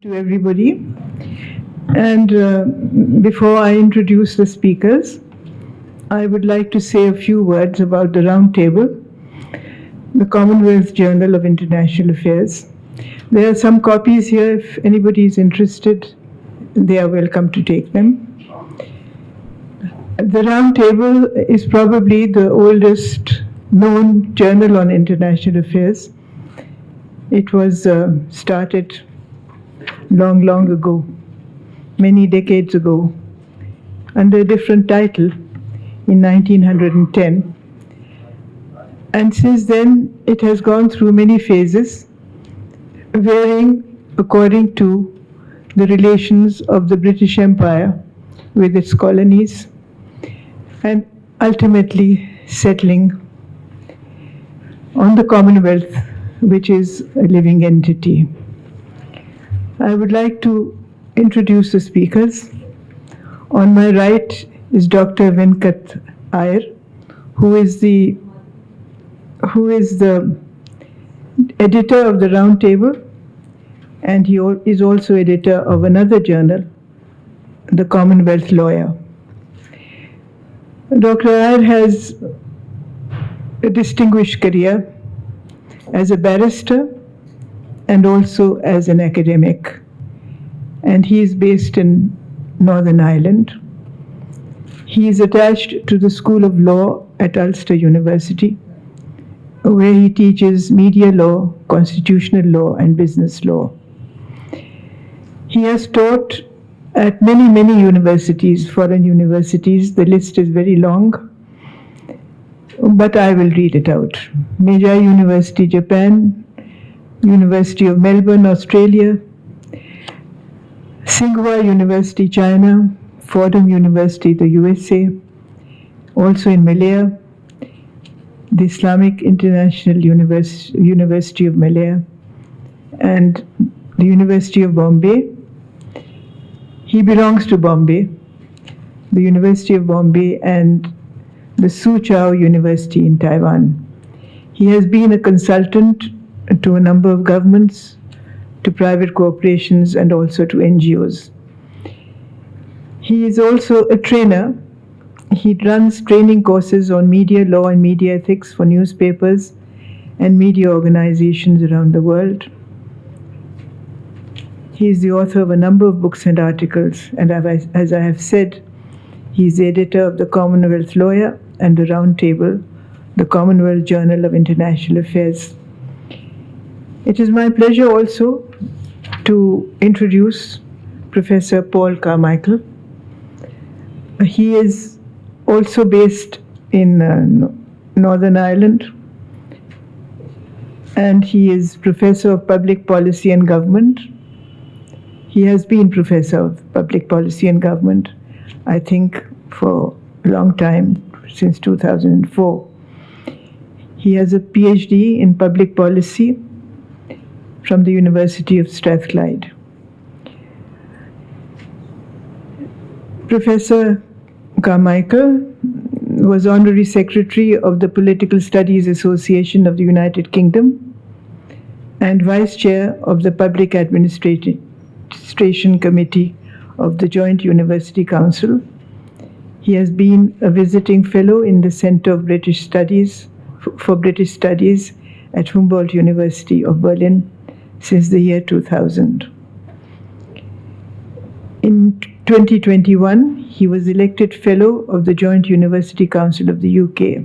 To everybody. And before I introduce the speakers, I would like to say a few words about the Round Table, the Commonwealth Journal of International Affairs. There are some copies here. If anybody is interested, they are welcome to take them. The Round Table is probably the oldest known journal on international affairs. It was started long ago, many decades ago, under a different title in 1910. And since then, it has gone through many phases, varying according to the relations of the British Empire with its colonies, and ultimately settling on the Commonwealth, which is a living entity. I would like to introduce the speakers. On my right is Dr. Venkat Iyer, who is the editor of the Round Table, and he is also editor of another journal, the Commonwealth Lawyer. Dr. Iyer has a distinguished career as a barrister and also as an academic. And he is based in Northern Ireland. He is attached to the School of Law at Ulster University, where he teaches media law, constitutional law, and business law. He has taught at many universities, foreign universities. The list is very long, but I will read it out. Meiji University, Japan, University of Melbourne, Australia, Tsinghua University, China, Fordham University, the USA, also in Malaya, the Islamic International University of Malaya, and the University of Bombay. He belongs to Bombay, the University of Bombay, and the Soochow University in Taiwan. He has been a consultant to a number of governments, to private corporations, and also to NGOs. He is also a trainer. He runs training courses on media law and media ethics for newspapers and media organizations around the world. He is the author of a number of books and articles, and as I have said, he is the editor of the Commonwealth Lawyer and the Round Table, the Commonwealth Journal of International Affairs. It is my pleasure also to introduce Professor Paul Carmichael. He is also based in Northern Ireland, and he is Professor of Public Policy and Government. He has been Professor of Public Policy and Government, I think, for a long time, since 2004. He has a PhD in Public Policy from the University of Strathclyde. Professor Carmichael was Honorary Secretary of the Political Studies Association of the United Kingdom and Vice Chair of the Public Administration Committee of the Joint University Council. He has been a visiting fellow in the Center of British Studies for British Studies at Humboldt University of Berlin since the year 2000. In 2021, he was elected Fellow of the Joint University Council of the UK.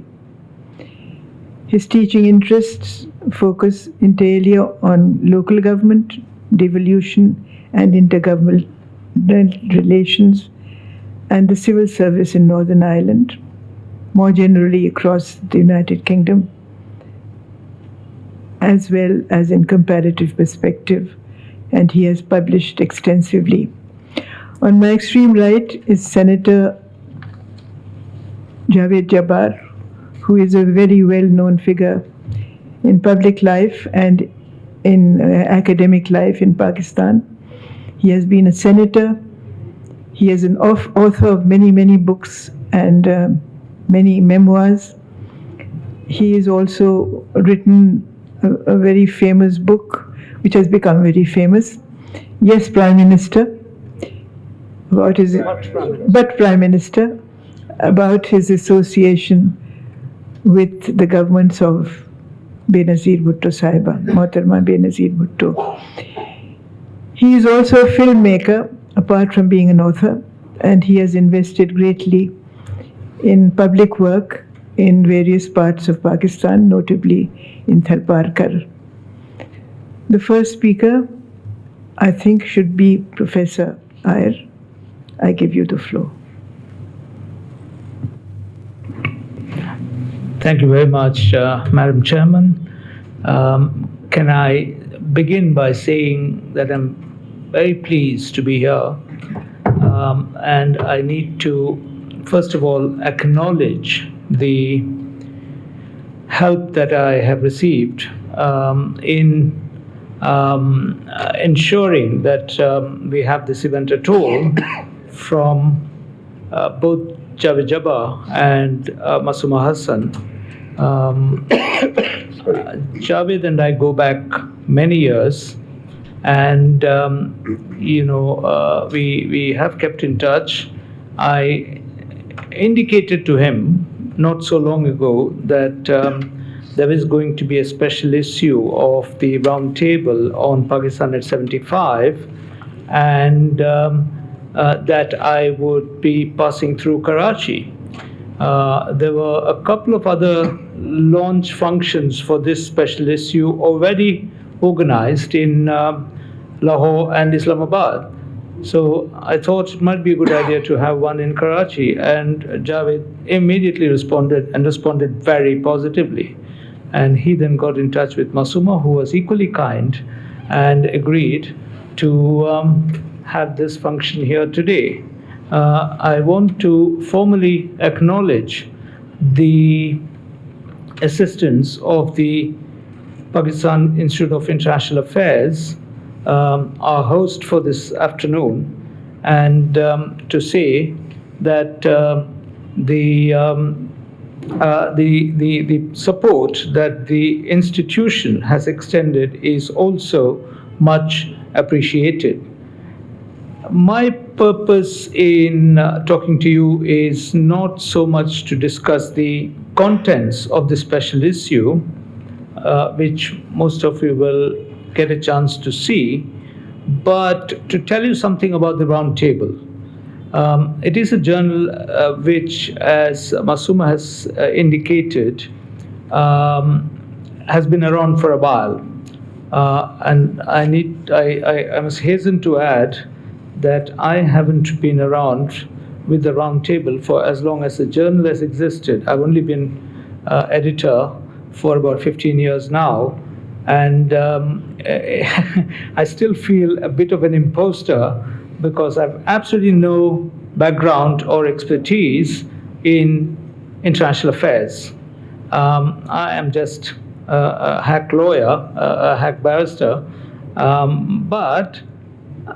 His teaching interests focus inter alia on local government, devolution, and intergovernmental relations, and the civil service in Northern Ireland, more generally across the United Kingdom, as well as in comparative perspective, and he has published extensively. On my extreme right is Senator Javed Jabbar, who is a very well-known figure in public life and in academic life in Pakistan. He has been a senator. He is an author of many books and many memoirs. He has also written a very famous book, which has become very famous, Yes, Prime Minister. About his, but Prime Minister, about his association with the governments of Benazir Bhutto Sahiba, Mohtarma Benazir Bhutto. He is also a filmmaker, apart from being an author, and he has invested greatly in public work in various parts of Pakistan, notably in Tharparkar. The first speaker, I think, should be Professor Iyer. I give you the floor. Thank you very much, Madam Chairman. Can I begin by saying that I'm very pleased to be here, and I need to, first of all, acknowledge the help that I have received in ensuring that we have this event at all from both Javed Jabbar and Masuma Hassan. Javed and I go back many years, and we have kept in touch. I indicated to him not so long ago that there is going to be a special issue of the round table on Pakistan at 75, and that I would be passing through Karachi. There were a couple of other launch functions for this special issue already organized in Lahore and Islamabad. So I thought it might be a good idea to have one in Karachi, and Javed immediately responded very positively. And he then got in touch with Masuma, who was equally kind, and agreed to have this function here today. I want to formally acknowledge the assistance of the Pakistan Institute of International Affairs, our host for this afternoon, and to say that the support that the institution has extended is also much appreciated. My purpose in talking to you is not so much to discuss the contents of the special issue, which most of you will get a chance to see, but to tell you something about the round table. It is a journal which, as Masuma has indicated, has been around for a while. And I must hasten to add that I haven't been around with the round table for as long as the journal has existed. I've only been editor for about 15 years now, and I still feel a bit of an imposter because I've absolutely no background or expertise in international affairs. I am just a hack lawyer, a hack barrister, but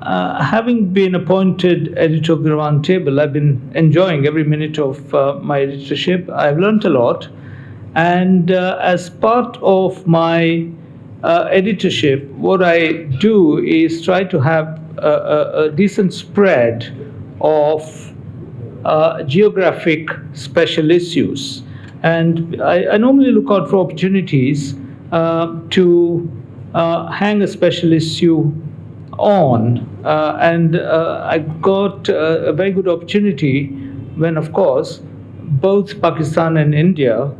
having been appointed editor of the Round Table, I've been enjoying every minute of my editorship. I've learned a lot, and as part of my editorship, what I do is try to have a decent spread of geographic special issues. And I normally look out for opportunities to hang a special issue on. And I got a very good opportunity when, of course, both Pakistan and India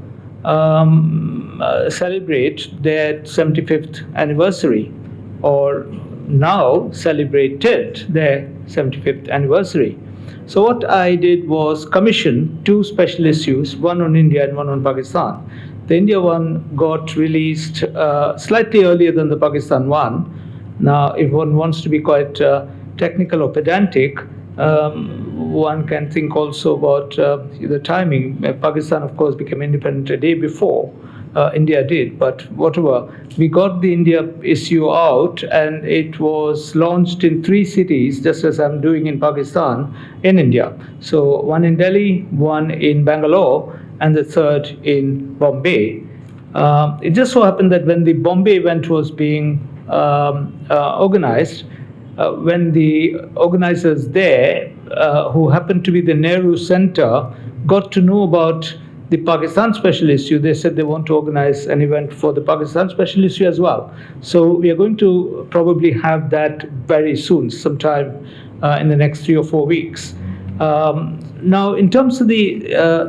celebrate their 75th anniversary, or now celebrated their 75th anniversary. So what I did was commission two special issues, one on India and one on Pakistan. The India one got released slightly earlier than the Pakistan one. Now, if one wants to be quite technical or pedantic, one can think also about the timing. Pakistan, of course, became independent a day before India did, but whatever. We got the India issue out, and it was launched in 3 cities, just as I'm doing in Pakistan, in India. So one in Delhi, one in Bangalore, and the third in Bombay. It just so happened that when the Bombay event was being organized, when the organizers there, who happened to be the Nehru Center, got to know about the Pakistan special issue, they said they want to organize an event for the Pakistan special issue as well. So we are going to probably have that very soon, sometime in the next 3 or 4 weeks. Now, in terms of the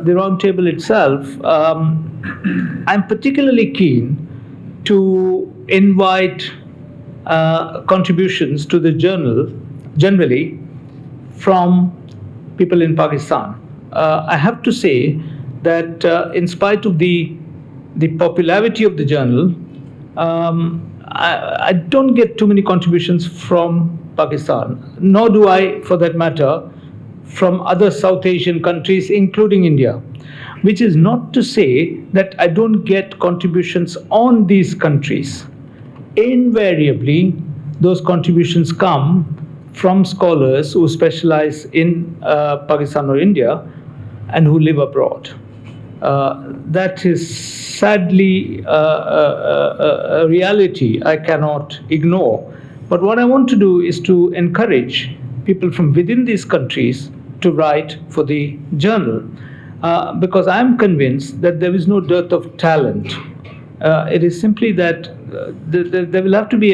roundtable itself, I'm particularly keen to invite contributions to the journal generally from people in Pakistan. I have to say that in spite of the popularity of the journal, I don't get too many contributions from Pakistan, nor do I, for that matter, from other South Asian countries, including India, which is not to say that I don't get contributions on these countries. Invariably, those contributions come from scholars who specialize in Pakistan or India and who live abroad. That is sadly a reality I cannot ignore. But what I want to do is to encourage people from within these countries to write for the journal, because I'm convinced that there is no dearth of talent. It is simply that there will have to be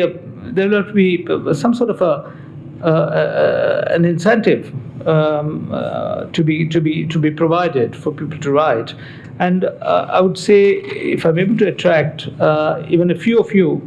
some sort of an incentive to be provided for people to write. And I would say, if I'm able to attract even a few of you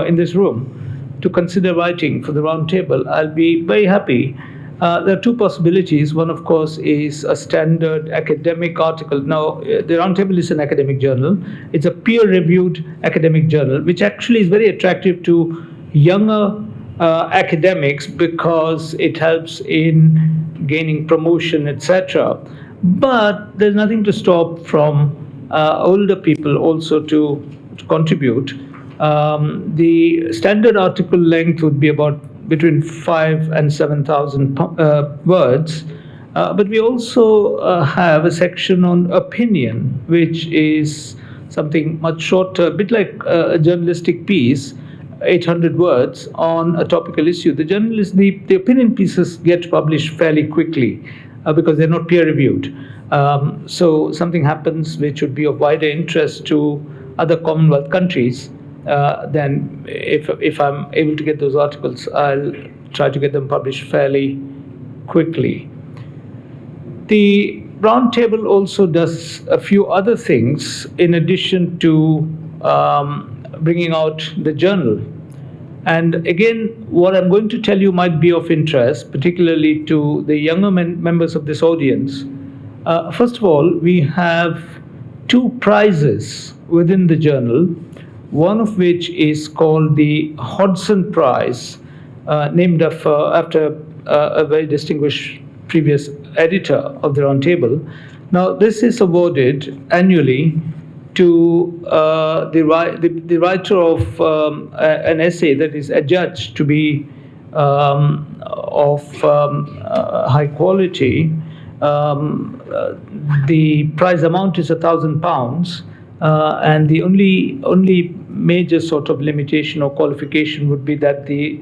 in this room to consider writing for the roundtable, I'll be very happy. There are two possibilities. One, of course, is a standard academic article. Now, the Roundtable is an academic journal. It's a peer-reviewed academic journal, which actually is very attractive to younger academics because it helps in gaining promotion, etc. But there's nothing to stop from older people also to contribute. The standard article length would be about between 5,000 and 7,000 words. But we also have a section on opinion, which is something much shorter, a bit like a journalistic piece, 800 words on a topical issue. The opinion pieces get published fairly quickly because they're not peer-reviewed. So something happens which would be of wider interest to other Commonwealth countries. Then if I'm able to get those articles, I'll try to get them published fairly quickly. The Roundtable also does a few other things in addition to bringing out the journal. And again, what I'm going to tell you might be of interest, particularly to the younger members of this audience. First of all, we have 2 prizes within the journal, one of which is called the Hodgson Prize, named after a very distinguished previous editor of the Roundtable. Now, this is awarded annually to the writer of an essay that is adjudged to be of high quality. The prize amount is £1,000, and the only major sort of limitation or qualification would be that the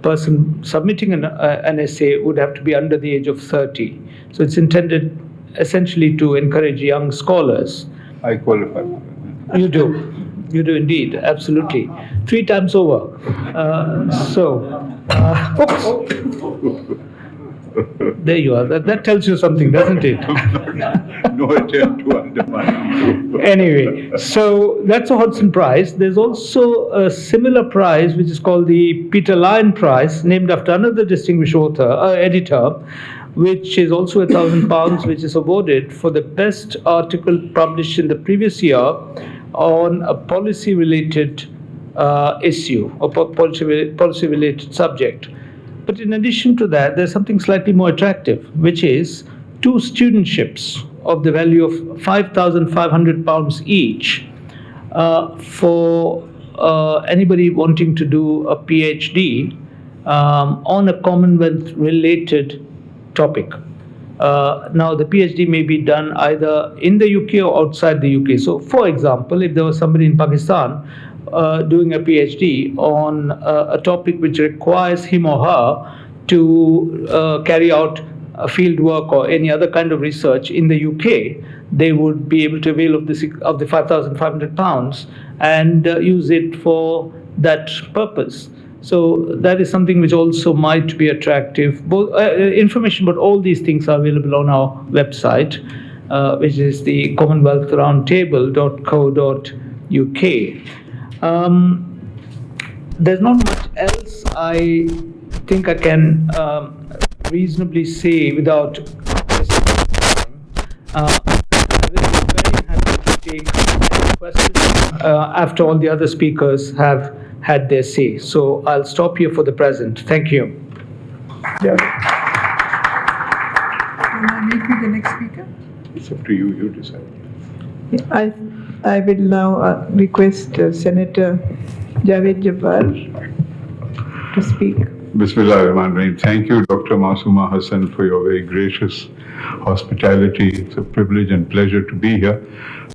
person submitting an essay would have to be under the age of 30. So it's intended essentially to encourage young scholars. I qualify. You do indeed, absolutely. 3 times over. Oops. There you are. That tells you something, doesn't it? No attempt to undermine. Anyway, so that's a Hodgson Prize. There's also a similar prize which is called the Peter Lyon Prize, named after another distinguished editor, which is also £1,000, which is awarded for the best article published in the previous year on a policy-related issue or policy-related subject. But in addition to that, there's something slightly more attractive, which is 2 studentships of the value of £5,500 each for anybody wanting to do a PhD on a Commonwealth-related topic. Now, the PhD may be done either in the UK or outside the UK. So, for example, if there was somebody in Pakistan doing a PhD on a topic which requires him or her to carry out field work or any other kind of research in the UK, they would be able to avail of the £5,500 and use it for that purpose. So that is something which also might be attractive. Both information about all these things are available on our website, which is the Commonwealth Roundtable.co.uk. There's not much else I think I can reasonably say without wasting time. I will be very happy to take any questions after all the other speakers have had their say. So I'll stop here for the present. Thank you. Yeah. Will I make you the next speaker? It's up to you, you decide. I will now request Senator Javid Jabbar to speak. Bismillahirrahmanirrahim. Thank you, Dr. Masuma Hassan, for your very gracious hospitality. It's a privilege and pleasure to be here.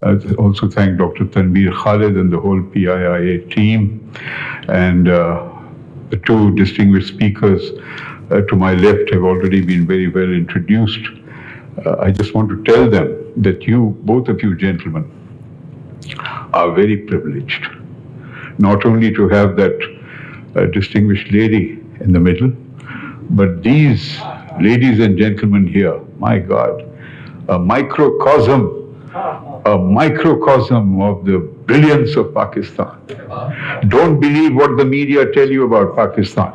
I also thank Dr. Tanveer Khalid and the whole PIIA team, and the two distinguished speakers to my left have already been very well introduced. I just want to tell them that both of you gentlemen, are very privileged, not only to have that distinguished lady in the middle, but these ladies and gentlemen here, my God, a microcosm of the brilliance of Pakistan. Don't believe what the media tell you about Pakistan.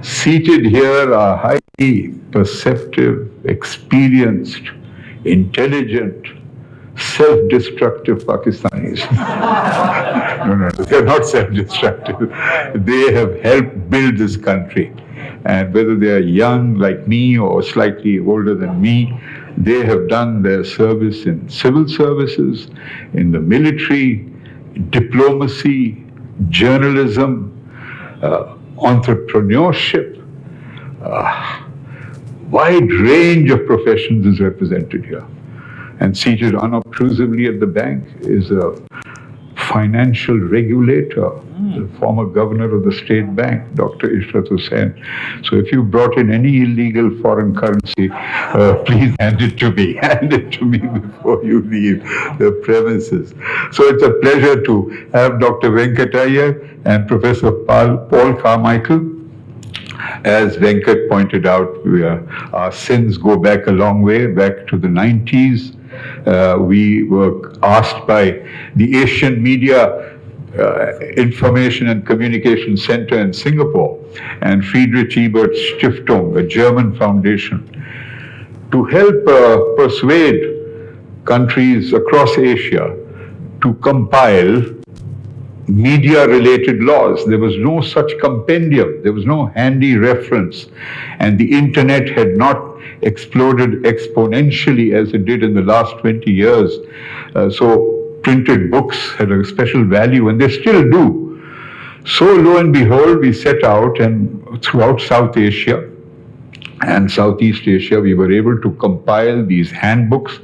Seated here are highly perceptive, experienced, intelligent, self-destructive Pakistanis. No, they're not self-destructive. They have helped build this country. And whether they are young like me or slightly older than me, they have done their service in civil services, in the military, diplomacy, journalism, entrepreneurship. Wide range of professions is represented here. And seated unobtrusively at the bank is a financial regulator, the former governor of the state bank, Dr. Ishrat Hussain. So if you brought in any illegal foreign currency, please hand it to me. Hand it to me before you leave the premises. So it's a pleasure to have Dr. Venkat Iyer and Professor Paul Carmichael. As Venkat pointed out, our sins go back a long way, back to the 90s. We were asked by the Asian Media Information and Communication Center in Singapore and Friedrich Ebert Stiftung, a German foundation, to help persuade countries across Asia to compile media-related laws. There was no such compendium. There was no handy reference. And the internet had not exploded exponentially as it did in the last 20 years. So printed books had a special value, and they still do. So lo and behold, we set out, and throughout South Asia and Southeast Asia, we were able to compile these handbooks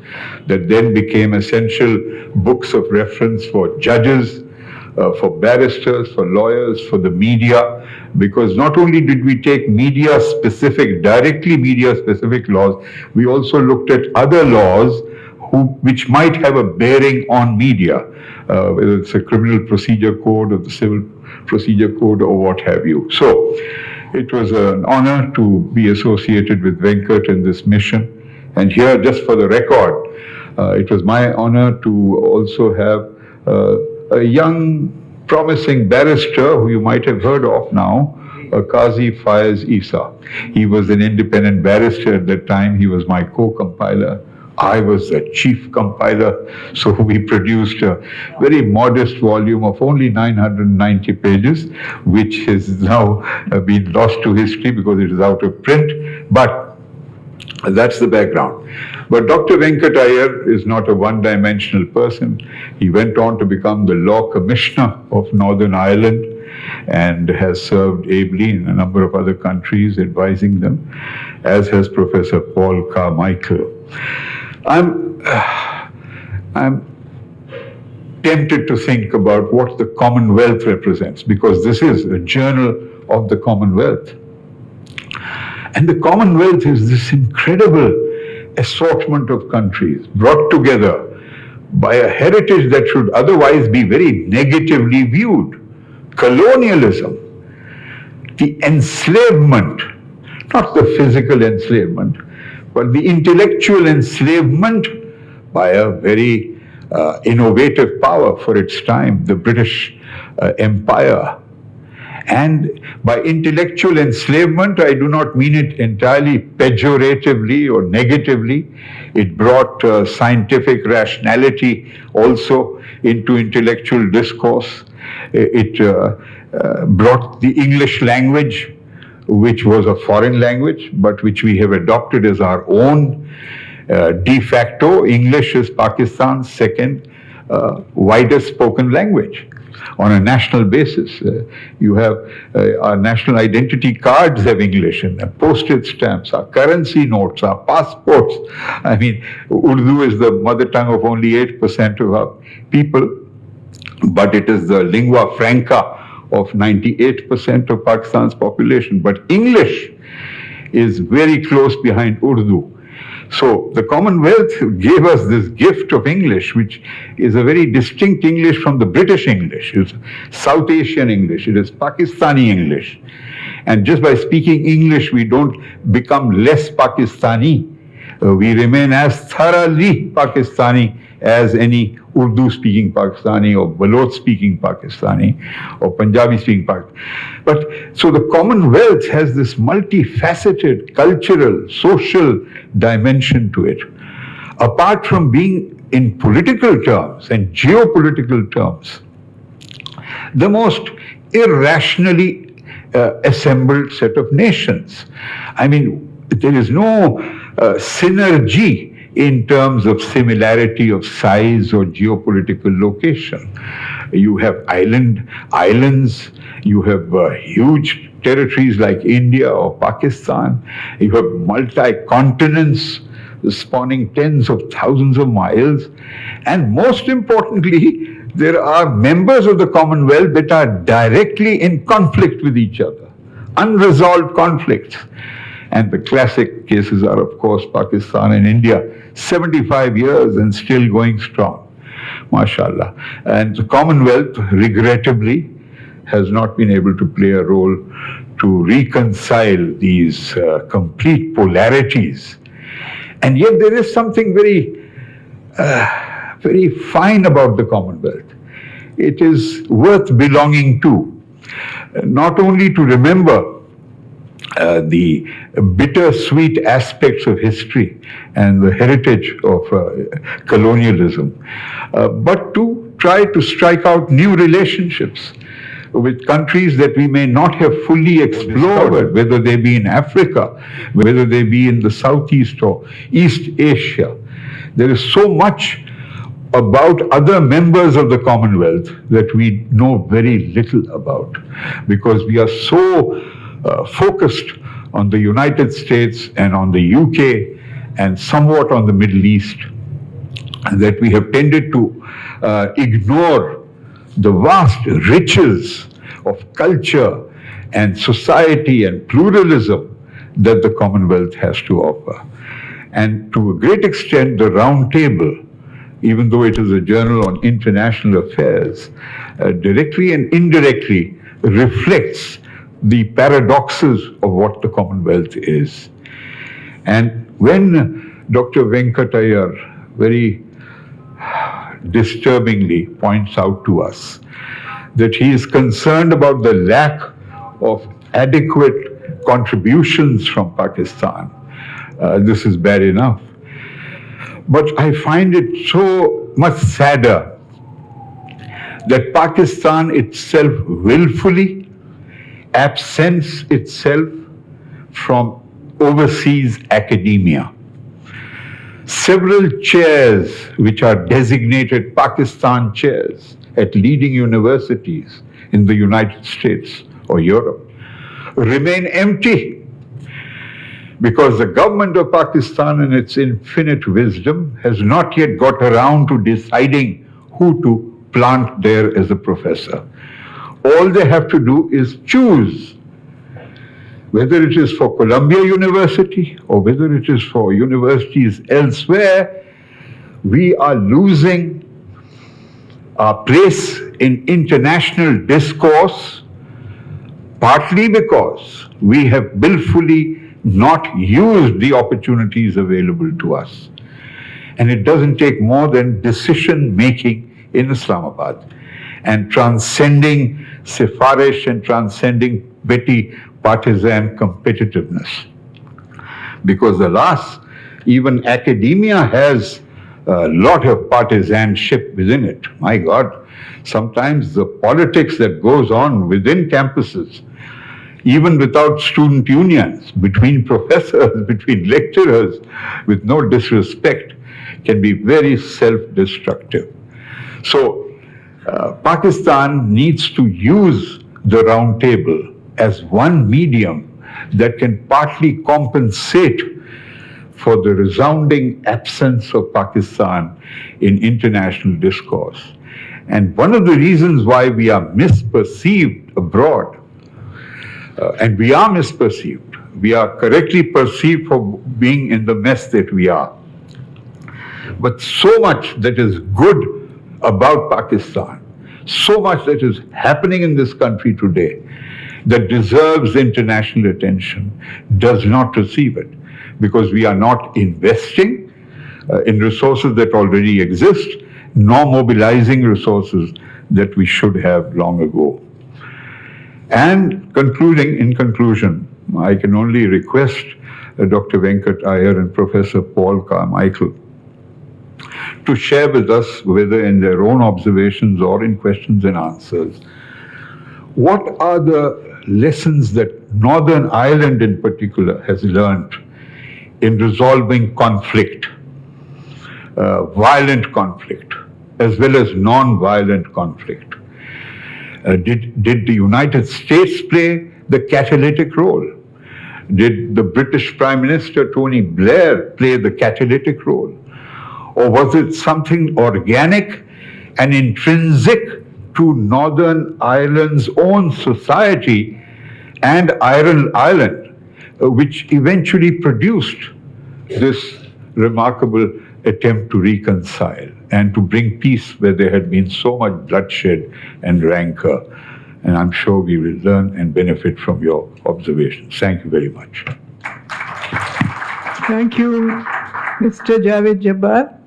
that then became essential books of reference for judges, for barristers, for lawyers, for the media, because not only did we take directly media-specific laws, we also looked at other laws which might have a bearing on media, whether it's a criminal procedure code or the civil procedure code or what have you. So it was an honor to be associated with Venkat in this mission. And here, just for the record, it was my honor to also have a young, promising barrister who you might have heard of now, Qazi Faiz Isa. He was an independent barrister at that time. He was my co-compiler. I was the chief compiler. So we produced a very modest volume of only 990 pages, which has now been lost to history because it is out of print. But that's the background. But Dr. Venkat Iyer is not a one-dimensional person. He went on to become the Law Commissioner of Northern Ireland and has served ably in a number of other countries, advising them, as has Professor Paul Carmichael. I'm tempted to think about what the Commonwealth represents, because this is a journal of the Commonwealth. And the Commonwealth is this incredible assortment of countries brought together by a heritage that should otherwise be very negatively viewed. Colonialism, the enslavement, not the physical enslavement, but the intellectual enslavement by a very innovative power for its time, the British Empire. And by intellectual enslavement, I do not mean it entirely pejoratively or negatively. It brought scientific rationality also into intellectual discourse. It brought the English language, which was a foreign language, but which we have adopted as our own. De facto, English is Pakistan's second widest spoken language on a national basis. You have our national identity cards have English in them, postage stamps, our currency notes, our passports. I mean, Urdu is the mother tongue of only 8% of our people, but it is the lingua franca of 98% of Pakistan's population. But English is very close behind Urdu. So the Commonwealth gave us this gift of English, which is a very distinct English from the British English. It's South Asian English. It is Pakistani English. And just by speaking English, we don't become less Pakistani. We remain as thoroughly Pakistani as any Urdu-speaking Pakistani or Baloch-speaking Pakistani or Punjabi-speaking Pakistani. But so the Commonwealth has this multifaceted cultural, social dimension to it. Apart from being in political terms and geopolitical terms, the most irrationally assembled set of nations. I mean, there is no synergy in terms of similarity of size or geopolitical location. You have islands, you have huge territories like India or Pakistan, you have multi-continents spanning tens of thousands of miles, and most importantly, there are members of the Commonwealth that are directly in conflict with each other, unresolved conflicts. And the classic cases are, of course, Pakistan and India, 75 years and still going strong, mashallah. And the Commonwealth, regrettably, has not been able to play a role to reconcile these complete polarities. And yet there is something very, very fine about the Commonwealth. It is worth belonging to, not only to remember the bittersweet aspects of history and the heritage of colonialism, but to try to strike out new relationships with countries that we may not have fully explored, whether they be in Africa, whether they be in the Southeast or East Asia. There is so much about other members of the Commonwealth that we know very little about, because we are so focused on the United States and on the UK and somewhat on the Middle East, that we have tended to ignore the vast riches of culture and society and pluralism that the Commonwealth has to offer. And to a great extent, the Round Table, even though it is a journal on international affairs, directly and indirectly reflects the paradoxes of what the Commonwealth is. And when Dr. Venkat Iyer very disturbingly points out to us that he is concerned about the lack of adequate contributions from Pakistan, this is bad enough. But I find it so much sadder that Pakistan itself willfully absents itself from overseas academia. Several chairs which are designated Pakistan chairs at leading universities in the United States or Europe remain empty because the government of Pakistan, in its infinite wisdom, has not yet got around to deciding who to plant there as a professor. All they have to do is choose, whether it is for Columbia University or whether it is for universities elsewhere. We are losing our place in international discourse, partly because we have willfully not used the opportunities available to us. And it doesn't take more than decision making in Islamabad and transcending sifarish and transcending petty partisan competitiveness. Because alas, even academia has a lot of partisanship within it. My God, sometimes the politics that goes on within campuses, even without student unions, between professors, between lecturers, with no disrespect, can be very self-destructive. So Pakistan needs to use the round table as one medium that can partly compensate for the resounding absence of Pakistan in international discourse. And one of the reasons why we are misperceived abroad, and we are misperceived, we are correctly perceived for being in the mess that we are. But so much that is good about Pakistan, so much that is happening in this country today that deserves international attention, does not receive it, because we are not investing in resources that already exist, nor mobilizing resources that we should have long ago. And in conclusion, I can only request Dr. Venkat, Iyer, and Professor Paul Carmichael to share with us, whether in their own observations or in questions and answers, what are the lessons that Northern Ireland in particular has learned in resolving conflict, violent conflict, as well as non-violent conflict. Did the United States play the catalytic role? Did the British Prime Minister Tony Blair play the catalytic role? Or was it something organic and intrinsic to Northern Ireland's own society and Ireland, which eventually produced this remarkable attempt to reconcile and to bring peace where there had been so much bloodshed and rancor? And I'm sure we will learn and benefit from your observations. Thank you very much. Thank you, Mr. Javid Jabbar.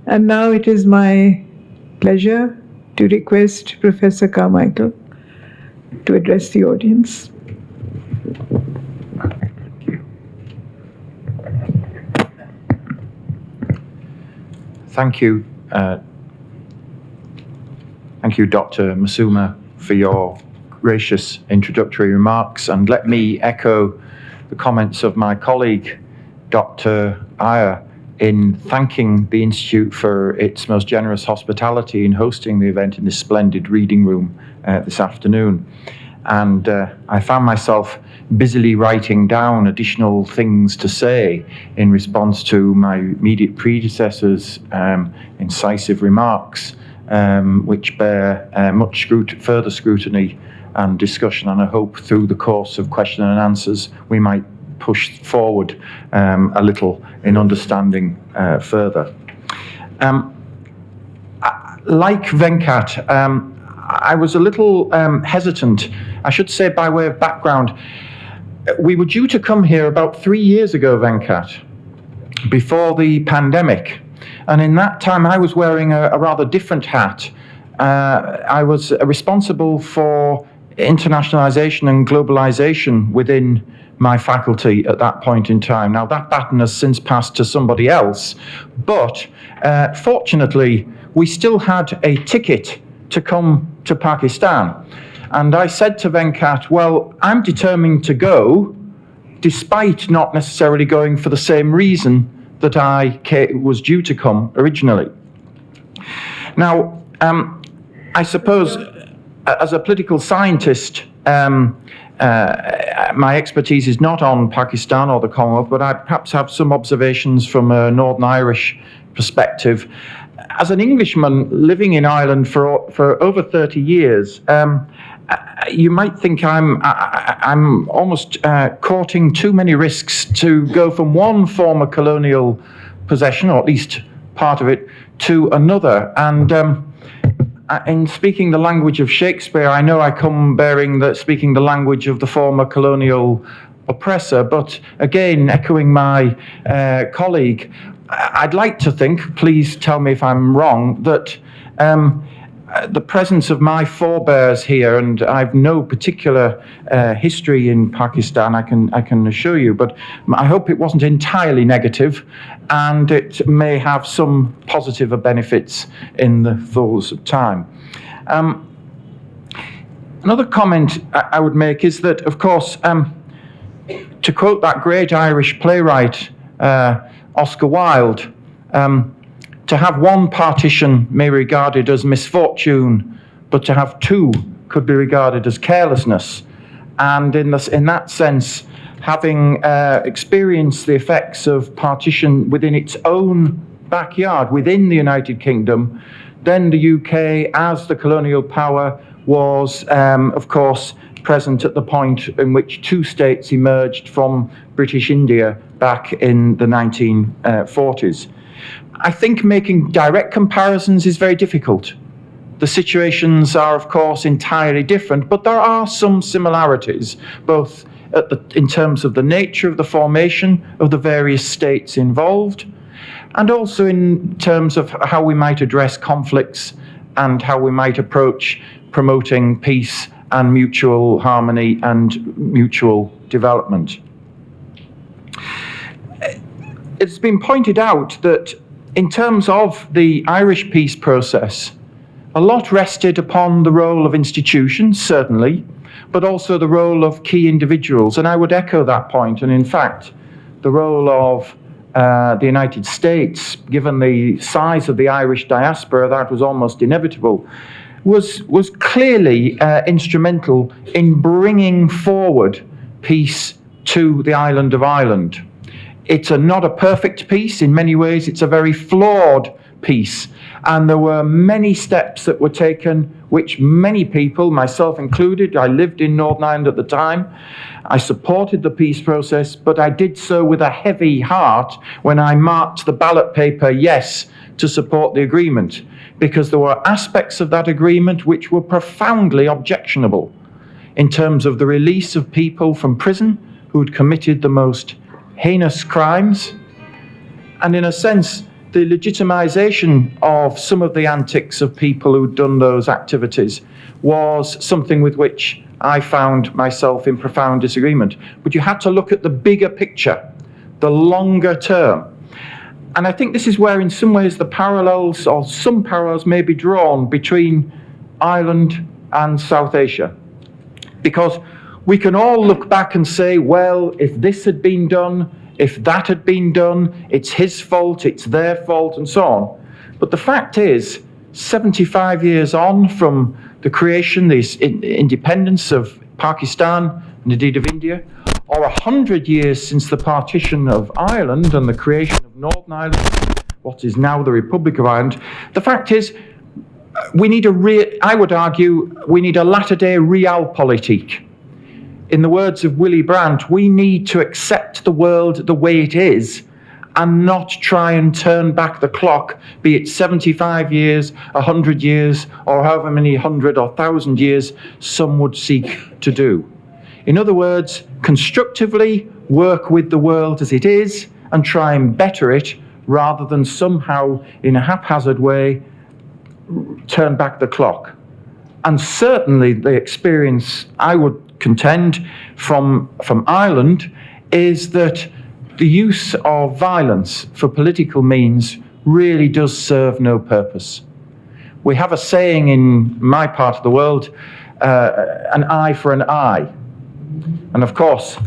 And now it is my pleasure to request Professor Carmichael to address the audience. Thank you. Thank you, Dr. Masuma, for your gracious introductory remarks. And let me echo the comments of my colleague, Dr. Iyer, in thanking the Institute for its most generous hospitality in hosting the event in this splendid reading room this afternoon. And I found myself busily writing down additional things to say in response to my immediate predecessors' incisive remarks, which bear much further scrutiny and discussion, and I hope through the course of question and answers we might push forward a little in understanding further. Like Venkat, I was a little hesitant. I should say, by way of background, we were due to come here about 3 years ago, Venkat, before the pandemic. And in that time, I was wearing a rather different hat. I was responsible for internationalization and globalization within my faculty at that point in time. Now, that baton has since passed to somebody else, but fortunately, we still had a ticket to come to Pakistan. And I said to Venkat, well, I'm determined to go, despite not necessarily going for the same reason that I was due to come originally. Now, I suppose as a political scientist, my expertise is not on Pakistan or the Commonwealth, but I perhaps have some observations from a Northern Irish perspective. as an Englishman living in Ireland for over 30 years, you might think I'm almost courting too many risks to go from one former colonial possession, or at least part of it, to another. And in speaking the language of Shakespeare, I know I come speaking the language of the former colonial oppressor, but again, echoing my colleague, I'd like to think, please tell me if I'm wrong, that the presence of my forebears here, and I've no particular history in Pakistan, I can assure you, but I hope it wasn't entirely negative, and it may have some positive benefits in the fullness of time. Another comment I would make is that, of course, to quote that great Irish playwright, Oscar Wilde, to have one partition may be regarded as misfortune, but to have two could be regarded as carelessness. And in that sense, having experienced the effects of partition within its own backyard, within the United Kingdom, then the UK, as the colonial power, was, of course, present at the point in which two states emerged from British India back in the 1940s. I think making direct comparisons is very difficult. The situations are, of course, entirely different, but there are some similarities, both in terms of the nature of the formation of the various states involved, and also in terms of how we might address conflicts and how we might approach promoting peace and mutual harmony and mutual development. It's been pointed out that in terms of the Irish peace process, a lot rested upon the role of institutions, certainly, but also the role of key individuals. And I would echo that point. And in fact, the role of the United States, given the size of the Irish diaspora, that was almost inevitable, was clearly instrumental in bringing forward peace to the island of Ireland. It's not a perfect peace. In many ways, it's a very flawed peace. And there were many steps that were taken, which many people, myself included, I lived in Northern Ireland at the time, I supported the peace process, but I did so with a heavy heart when I marked the ballot paper yes to support the agreement, because there were aspects of that agreement which were profoundly objectionable in terms of the release of people from prison who had committed the most heinous crimes, and in a sense, the legitimization of some of the antics of people who'd done those activities was something with which I found myself in profound disagreement. But you had to look at the bigger picture, the longer term. And I think this is where, in some ways, the parallels, or some parallels, may be drawn between Ireland and South Asia. Because we can all look back and say, well, if this had been done, if that had been done, it's his fault, it's their fault, and so on. But the fact is, 75 years on from the creation, the independence of Pakistan, and indeed of India, or 100 years since the partition of Ireland and the creation of Northern Ireland, what is now the Republic of Ireland, the fact is, we need I would argue, we need a latter-day realpolitik. In the words of Willy Brandt, we need to accept the world the way it is and not try and turn back the clock, be it 75 years, 100 years, or however many 100 or 1,000 years some would seek to do. In other words, constructively work with the world as it is and try and better it, rather than somehow, in a haphazard way, turn back the clock. And certainly the experience, I would contend, from Ireland is that the use of violence for political means really does serve no purpose. We have a saying in my part of the world, an eye for an eye. And of course,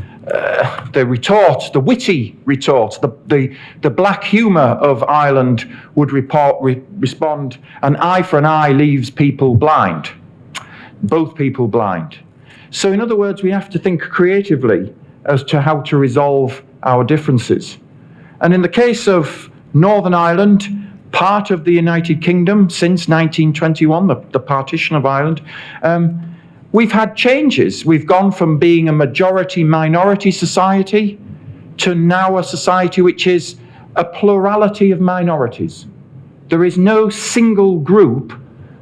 the retort, the witty retort, the black humour of Ireland would respond, an eye for an eye leaves people blind, both people blind. So in other words, we have to think creatively as to how to resolve our differences. And in the case of Northern Ireland, part of the United Kingdom since 1921, the partition of Ireland, we've had changes. We've gone from being a majority-minority society to now a society which is a plurality of minorities. There is no single group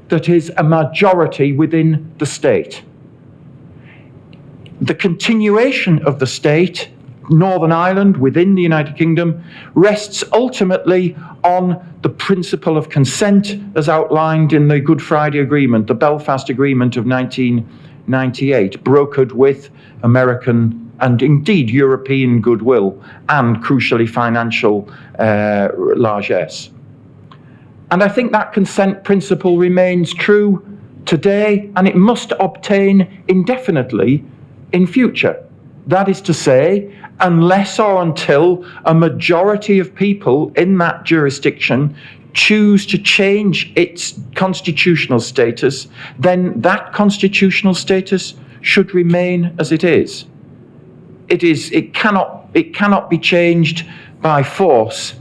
that is a majority within the state. The continuation of the state, Northern Ireland within the United Kingdom, rests ultimately on the principle of consent as outlined in the Good Friday Agreement, the Belfast Agreement of 1998, brokered with American and indeed European goodwill and, crucially, financial largesse. And I think that consent principle remains true today, and it must obtain indefinitely in future. That is to say, unless or until a majority of people in that jurisdiction choose to change its constitutional status, then that constitutional status should remain as it is. It cannot be changed by force.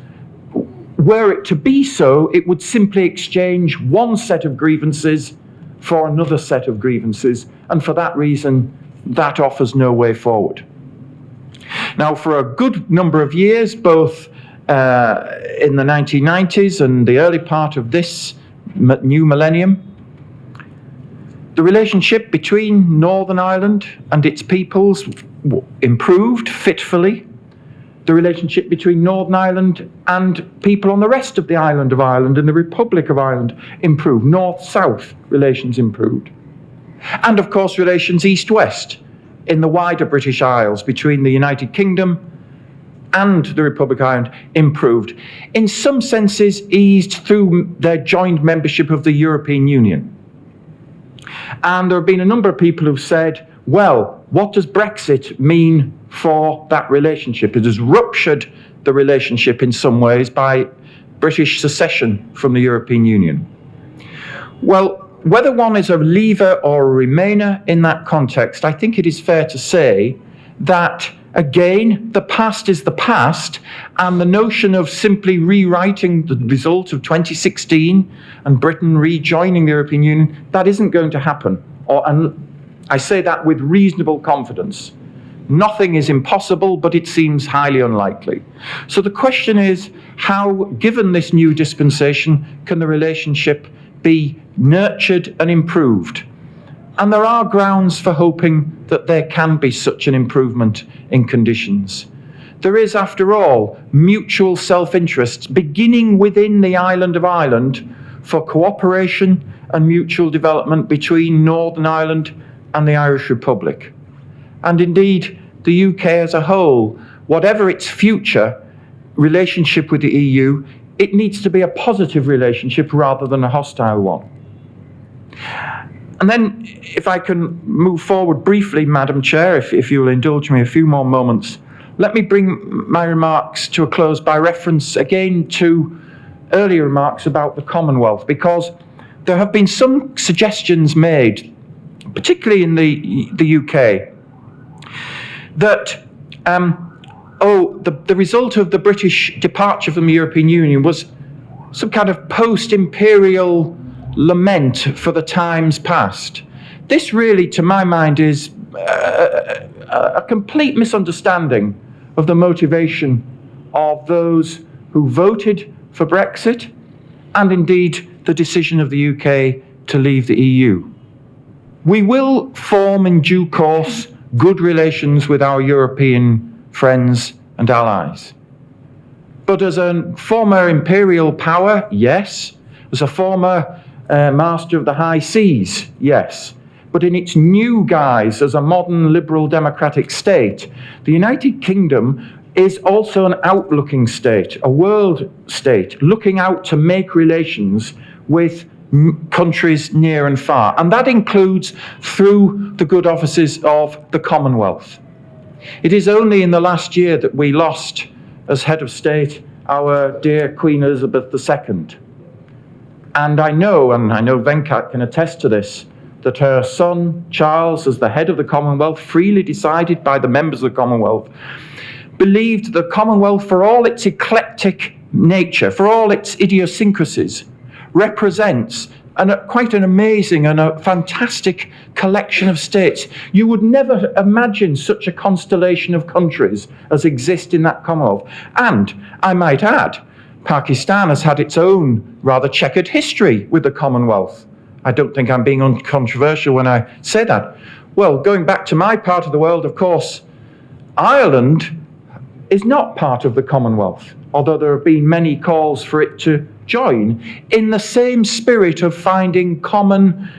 Were it to be so, it would simply exchange one set of grievances for another set of grievances, and for that reason, that offers no way forward. Now, for a good number of years, both in the 1990s and the early part of this new millennium, the relationship between Northern Ireland and its peoples improved fitfully. The relationship between Northern Ireland and people on the rest of the island of Ireland and the Republic of Ireland improved. North-south relations improved. And of course, relations east-west in the wider British Isles between the United Kingdom and the Republic of Ireland improved. In some senses, eased through their joint membership of the European Union. And there have been a number of people who've said, well, what does Brexit mean for that relationship? It has ruptured the relationship in some ways by British secession from the European Union. Well, whether one is a leaver or a remainer in that context, I think it is fair to say that, again, the past is the past, and the notion of simply rewriting the result of 2016 and Britain rejoining the European Union, that isn't going to happen. And I say that with reasonable confidence. Nothing is impossible, but it seems highly unlikely. So the question is, how, given this new dispensation, can the relationship be nurtured and improved? And there are grounds for hoping that there can be such an improvement in conditions. There is, after all, mutual self-interest beginning within the island of Ireland for cooperation and mutual development between Northern Ireland and the Irish Republic. And indeed, the UK as a whole, whatever its future relationship with the EU, it needs to be a positive relationship rather than a hostile one. And then, if I can move forward briefly, Madam Chair, if you will indulge me a few more moments, let me bring my remarks to a close by reference again to earlier remarks about the Commonwealth, because there have been some suggestions made, particularly in the UK, that the result of the British departure from the European Union was some kind of post-imperial lament for the times past. This really, to my mind, is a complete misunderstanding of the motivation of those who voted for Brexit and indeed the decision of the UK to leave the EU. We will form in due course good relations with our European friends and allies. But as a former imperial power, yes. As a former master of the high seas, yes. But in its new guise as a modern liberal democratic state, the United Kingdom is also an outlooking state, a world state, looking out to make relations with countries near and far. And that includes through the good offices of the Commonwealth. It is only in the last year that we lost, as head of state, our dear Queen Elizabeth II. And I know Venkat can attest to this, that her son, Charles, as the head of the Commonwealth, freely decided by the members of the Commonwealth, believed the Commonwealth, for all its eclectic nature, for all its idiosyncrasies, represents quite an amazing and a fantastic collection of states. You would never imagine such a constellation of countries as exist in that Commonwealth. And I might add, Pakistan has had its own rather checkered history with the Commonwealth. I don't think I'm being uncontroversial when I say that. Well, going back to my part of the world, of course, Ireland is not part of the Commonwealth, although there have been many calls for it to join, in the same spirit of finding common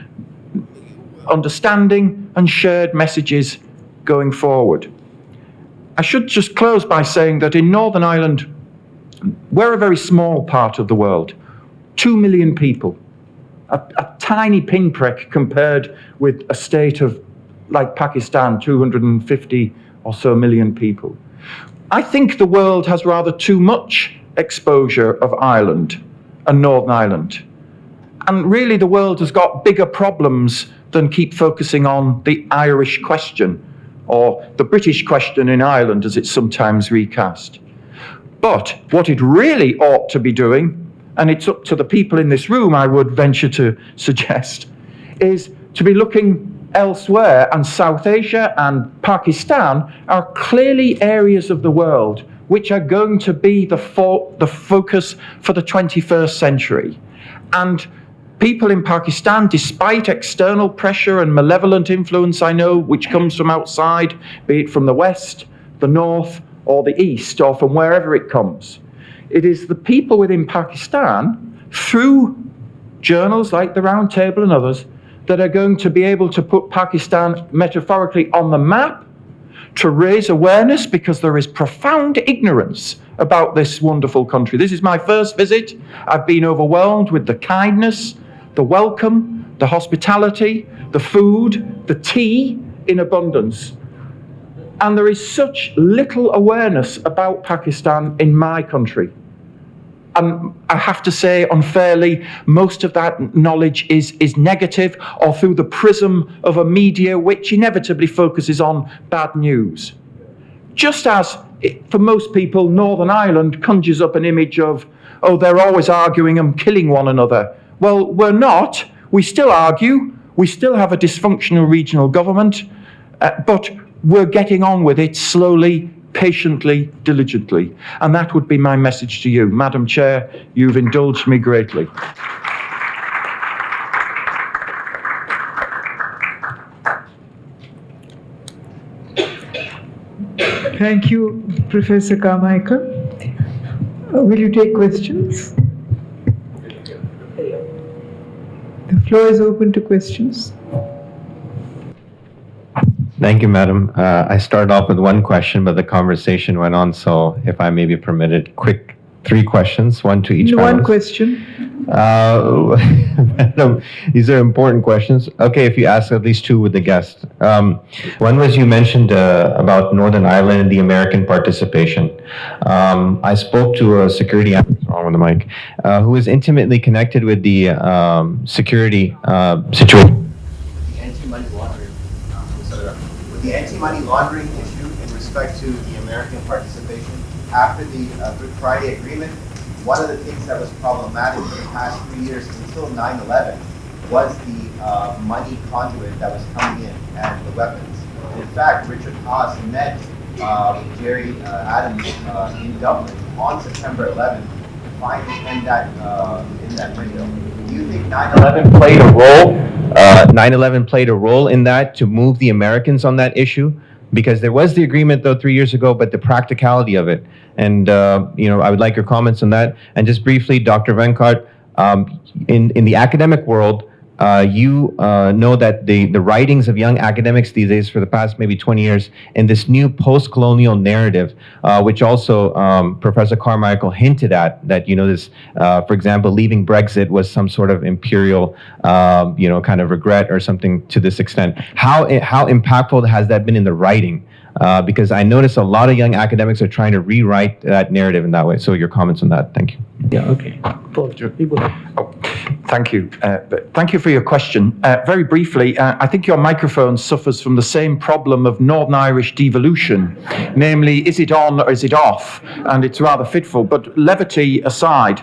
understanding and shared messages going forward. I should just close by saying that in Northern Ireland, we're a very small part of the world, 2 million people, a tiny pinprick compared with a state of like Pakistan, 250 or so million people. I think the world has rather too much exposure of Ireland and Northern Ireland. And really the world has got bigger problems than keep focusing on the Irish question, or the British question in Ireland as it's sometimes recast. But what it really ought to be doing, and it's up to the people in this room, I would venture to suggest, is to be looking elsewhere, and South Asia and Pakistan are clearly areas of the world which are going to be the focus for the 21st century. And people in Pakistan, despite external pressure and malevolent influence, I know, which comes from outside, be it from the West, the North, or the East, or from wherever it comes, it is the people within Pakistan, through journals like the Round Table and others, that are going to be able to put Pakistan metaphorically on the map, to raise awareness, because there is profound ignorance about this wonderful country. This is my first visit. I've been overwhelmed with the kindness, the welcome, the hospitality, the food, the tea in abundance. And there is such little awareness about Pakistan in my country. I have to say, unfairly, most of that knowledge is negative, or through the prism of a media which inevitably focuses on bad news. Just as, for most people, Northern Ireland conjures up an image of, oh, they're always arguing and killing one another. Well, we're not. We still argue. We still have a dysfunctional regional government, but we're getting on with it slowly, patiently, diligently. And that would be my message to you. Madam Chair, you've indulged me greatly. Thank you, Professor Carmichael. Will you take questions? The floor is open to questions. Thank you, Madam. I started off with one question, but the conversation went on, so if I may be permitted, quick 3 questions, one to each One panelist. question. Madam, these are important questions. Okay, if you ask at least 2 with the guest. One was you mentioned about Northern Ireland and the American participation. I spoke to a security analyst, wrong with the mic, who is intimately connected with the security situation. The anti-money laundering issue in respect to the American participation after the Good Friday Agreement, one of the things that was problematic for the past 3 years until 9/11 was the money conduit that was coming in and the weapons. And in fact, Richard Haas met with Jerry Adams in Dublin on September 11th to find and end that in that window. Do you think 9/11 played a role? 9/11 played a role in that to move the Americans on that issue, because there was the agreement though 3 years ago, but the practicality of it. And I would like your comments on that. And just briefly, Dr. Venkat, in the academic world, you know that the writings of young academics these days for the past maybe 20 years in this new post-colonial narrative, which also Professor Carmichael hinted at, that, this, for example, leaving Brexit was some sort of imperial, kind of regret or something to this extent. How impactful has that been in the writing because I notice a lot of young academics are trying to rewrite that narrative in that way. So your comments on that, thank you. Yeah, okay. Paul, Oh, thank you. Thank you for your question. Very briefly, I think your microphone suffers from the same problem of Northern Irish devolution, namely, is it on or is it off? And it's rather fitful. But levity aside,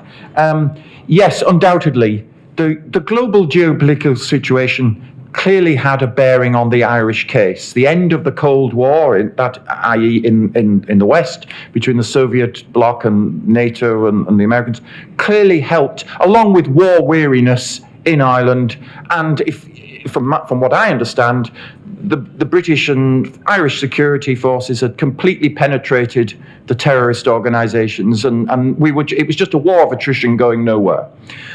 yes, undoubtedly, the global geopolitical situation clearly had a bearing on the Irish case. The end of the Cold War, i.e. in the West, between the Soviet bloc and NATO and the Americans, clearly helped, along with war weariness in Ireland, and from what I understand, the British and Irish security forces had completely penetrated the terrorist organisations, and it was just a war of attrition going nowhere.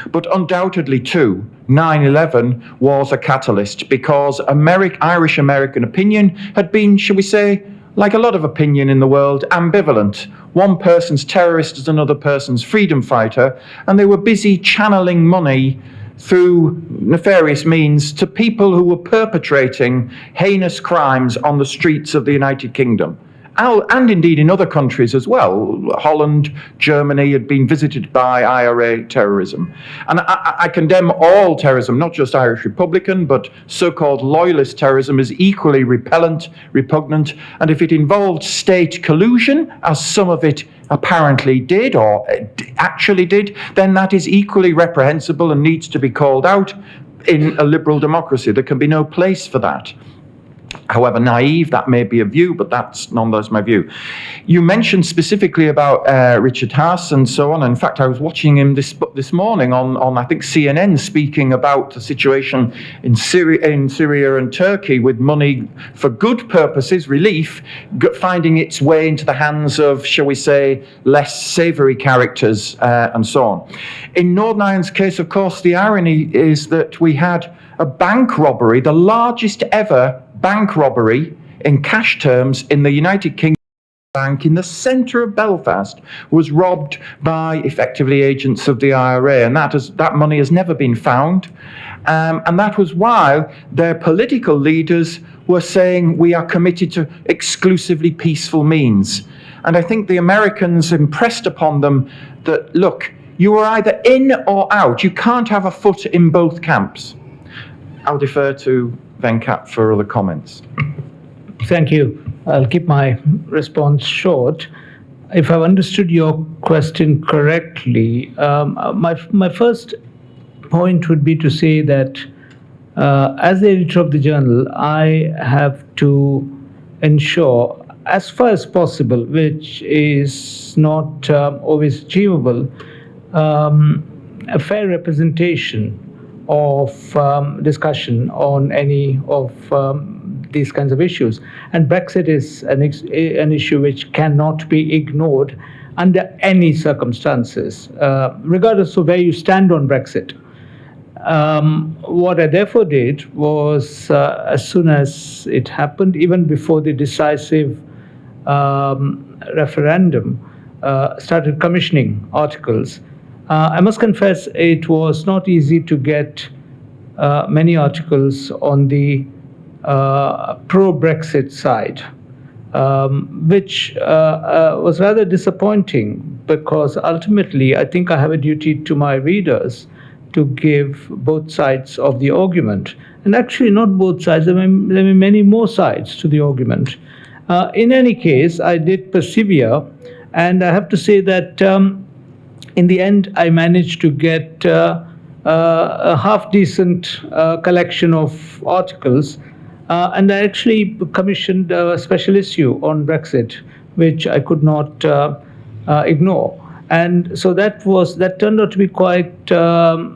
But undoubtedly, too, 9/11 was a catalyst, because Irish-American opinion had been, shall we say, like a lot of opinion in the world, ambivalent. One person's terrorist is another person's freedom fighter, and they were busy channeling money through nefarious means to people who were perpetrating heinous crimes on the streets of the United Kingdom. And indeed in other countries as well. Holland, Germany had been visited by IRA terrorism. And I condemn all terrorism, not just Irish Republican, but so-called loyalist terrorism is equally repugnant. And if it involved state collusion, as some of it apparently did or actually did, then that is equally reprehensible and needs to be called out in a liberal democracy. There can be no place for that. However naive that may be a view, but that's nonetheless my view. You mentioned specifically about Richard Haas and so on. In fact, I was watching him this morning on I think CNN, speaking about the situation in Syria and Turkey, with money for good purposes, relief, finding its way into the hands of, shall we say, less savoury characters and so on. In Northern Ireland's case, of course, the irony is that we had a bank robbery, the largest ever bank robbery in cash terms in the United Kingdom. Bank in the centre of Belfast was robbed by effectively agents of the IRA, and that money has never been found. And that was while their political leaders were saying we are committed to exclusively peaceful means. And I think the Americans impressed upon them that, look, you are either in or out. You can't have a foot in both camps. I'll defer to Venkat for other comments. Thank you. I'll keep my response short. If I've understood your question correctly, my first point would be to say that as the editor of the journal, I have to ensure, as far as possible, which is not always achievable, a fair representation of discussion on any of these kinds of issues. And Brexit is an issue which cannot be ignored under any circumstances, regardless of where you stand on Brexit. What I therefore did was, as soon as it happened, even before the decisive referendum, started commissioning articles. I must confess it was not easy to get many articles on the pro-Brexit side, which was rather disappointing, because ultimately I think I have a duty to my readers to give both sides of the argument. And actually not both sides, there may be many more sides to the argument. In any case, I did persevere, and I have to say that in the end I managed to get a half-decent collection of articles, and I actually commissioned a special issue on Brexit, which I could not ignore. And so that turned out to be quite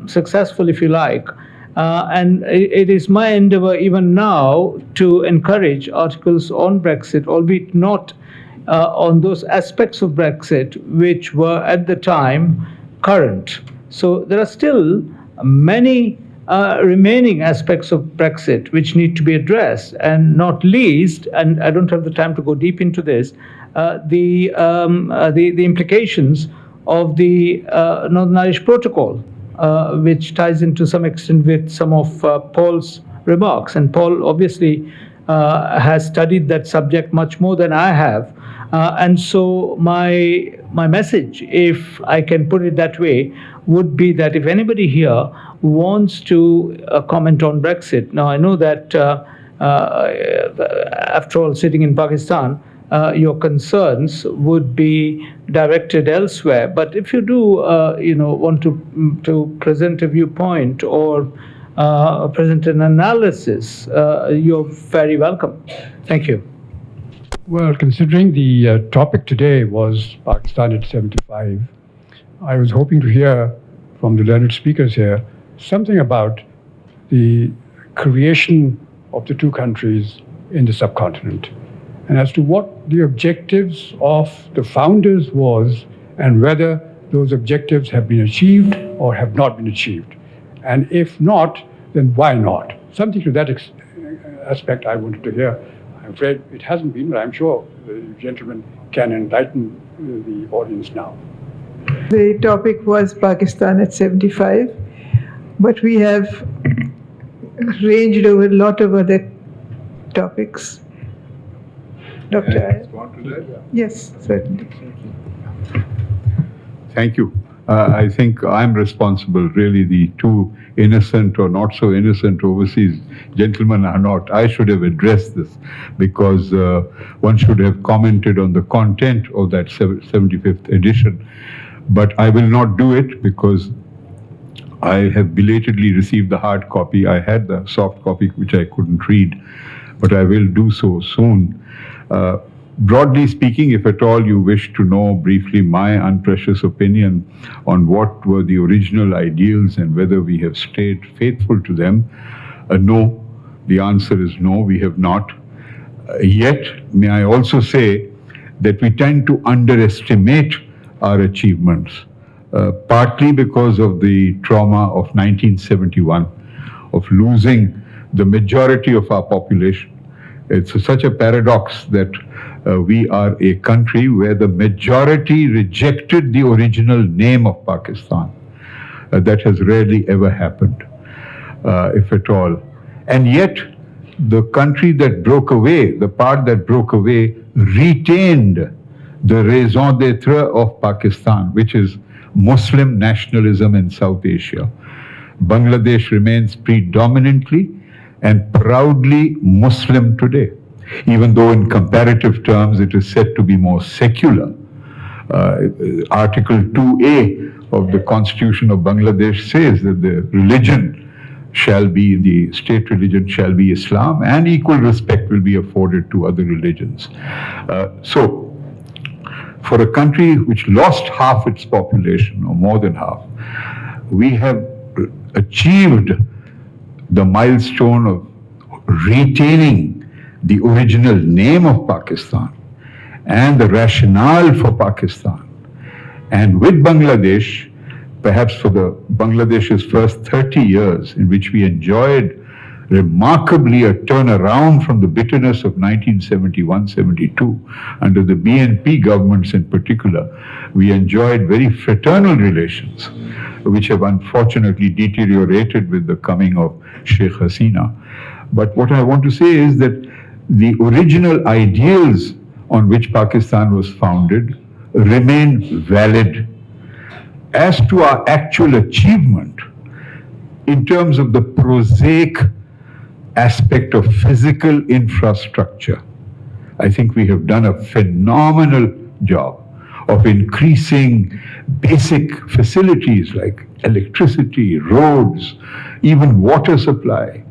successful, if you like. And it is my endeavor even now to encourage articles on Brexit, albeit not on those aspects of Brexit which were at the time current. So there are still many remaining aspects of Brexit which need to be addressed, and not least, and I don't have the time to go deep into this, the implications of the Northern Irish Protocol, which ties into some extent with some of Paul's remarks. And Paul obviously has studied that subject much more than I have. And so my message, if I can put it that way, would be that if anybody here wants to comment on Brexit, now I know that after all, sitting in Pakistan, your concerns would be directed elsewhere. But if you do, want to present a viewpoint or present an analysis, you're very welcome. Thank you. Well, considering the topic today was Pakistan at 75, I was hoping to hear from the learned speakers here something about the creation of the two countries in the subcontinent, and as to what the objectives of the founders was and whether those objectives have been achieved or have not been achieved. And if not, then why not? Something to that aspect I wanted to hear. I'm afraid it hasn't been, but I'm sure the gentleman can enlighten the audience now. The topic was Pakistan at 75, but we have ranged over a lot of other topics. Dr. Iyer? Yes, certainly. Thank you. I think I'm responsible. Really, the two innocent or not so innocent overseas gentlemen are not. I should have addressed this because one should have commented on the content of that 75th edition. But I will not do it because I have belatedly received the hard copy. I had the soft copy which I couldn't read, but I will do so soon. Broadly speaking, if at all you wish to know briefly my unprecious opinion on what were the original ideals and whether we have stayed faithful to them, no. The answer is no, we have not. Yet, may I also say that we tend to underestimate our achievements, partly because of the trauma of 1971, of losing the majority of our population. It's such a paradox that we are a country where the majority rejected the original name of Pakistan. That has rarely ever happened, if at all. And yet, the country that broke away, the part that broke away, retained the raison d'etre of Pakistan, which is Muslim nationalism in South Asia. Bangladesh remains predominantly and proudly Muslim today, even though in comparative terms it is said to be more secular. Article 2A of the Constitution of Bangladesh says that the religion shall be, the state religion shall be Islam, and equal respect will be afforded to other religions. So, for a country which lost half its population, or more than half, we have achieved the milestone of retaining the original name of Pakistan and the rationale for Pakistan. And with Bangladesh, perhaps for the Bangladesh's first 30 years, in which we enjoyed remarkably a turnaround from the bitterness of 1971-72, under the BNP governments in particular, we enjoyed very fraternal relations, which have unfortunately deteriorated with the coming of Sheikh Hasina. But what I want to say is that the original ideals on which Pakistan was founded remain valid. As to our actual achievement, in terms of the prosaic aspect of physical infrastructure, I think we have done a phenomenal job of increasing basic facilities like electricity, roads, even water supply.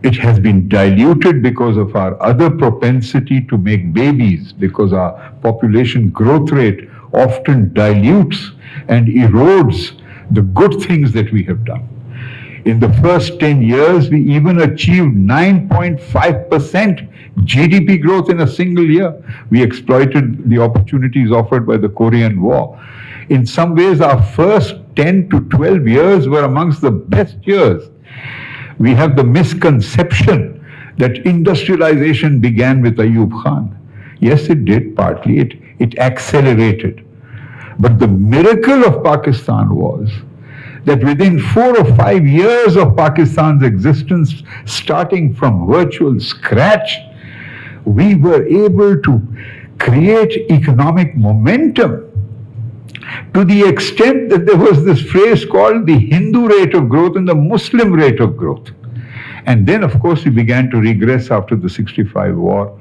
It has been diluted because of our other propensity to make babies, because our population growth rate often dilutes and erodes the good things that we have done. In the first 10 years, we even achieved 9.5% GDP growth in a single year. We exploited the opportunities offered by the Korean War. In some ways, our first 10 to 12 years were amongst the best years. We have the misconception that industrialization began with Ayub Khan. Yes, it did partly. It accelerated. But the miracle of Pakistan was that within 4 or 5 years of Pakistan's existence, starting from virtual scratch, we were able to create economic momentum to the extent that there was this phrase called the Hindu rate of growth and the Muslim rate of growth. And then, of course, we began to regress after the 65 war,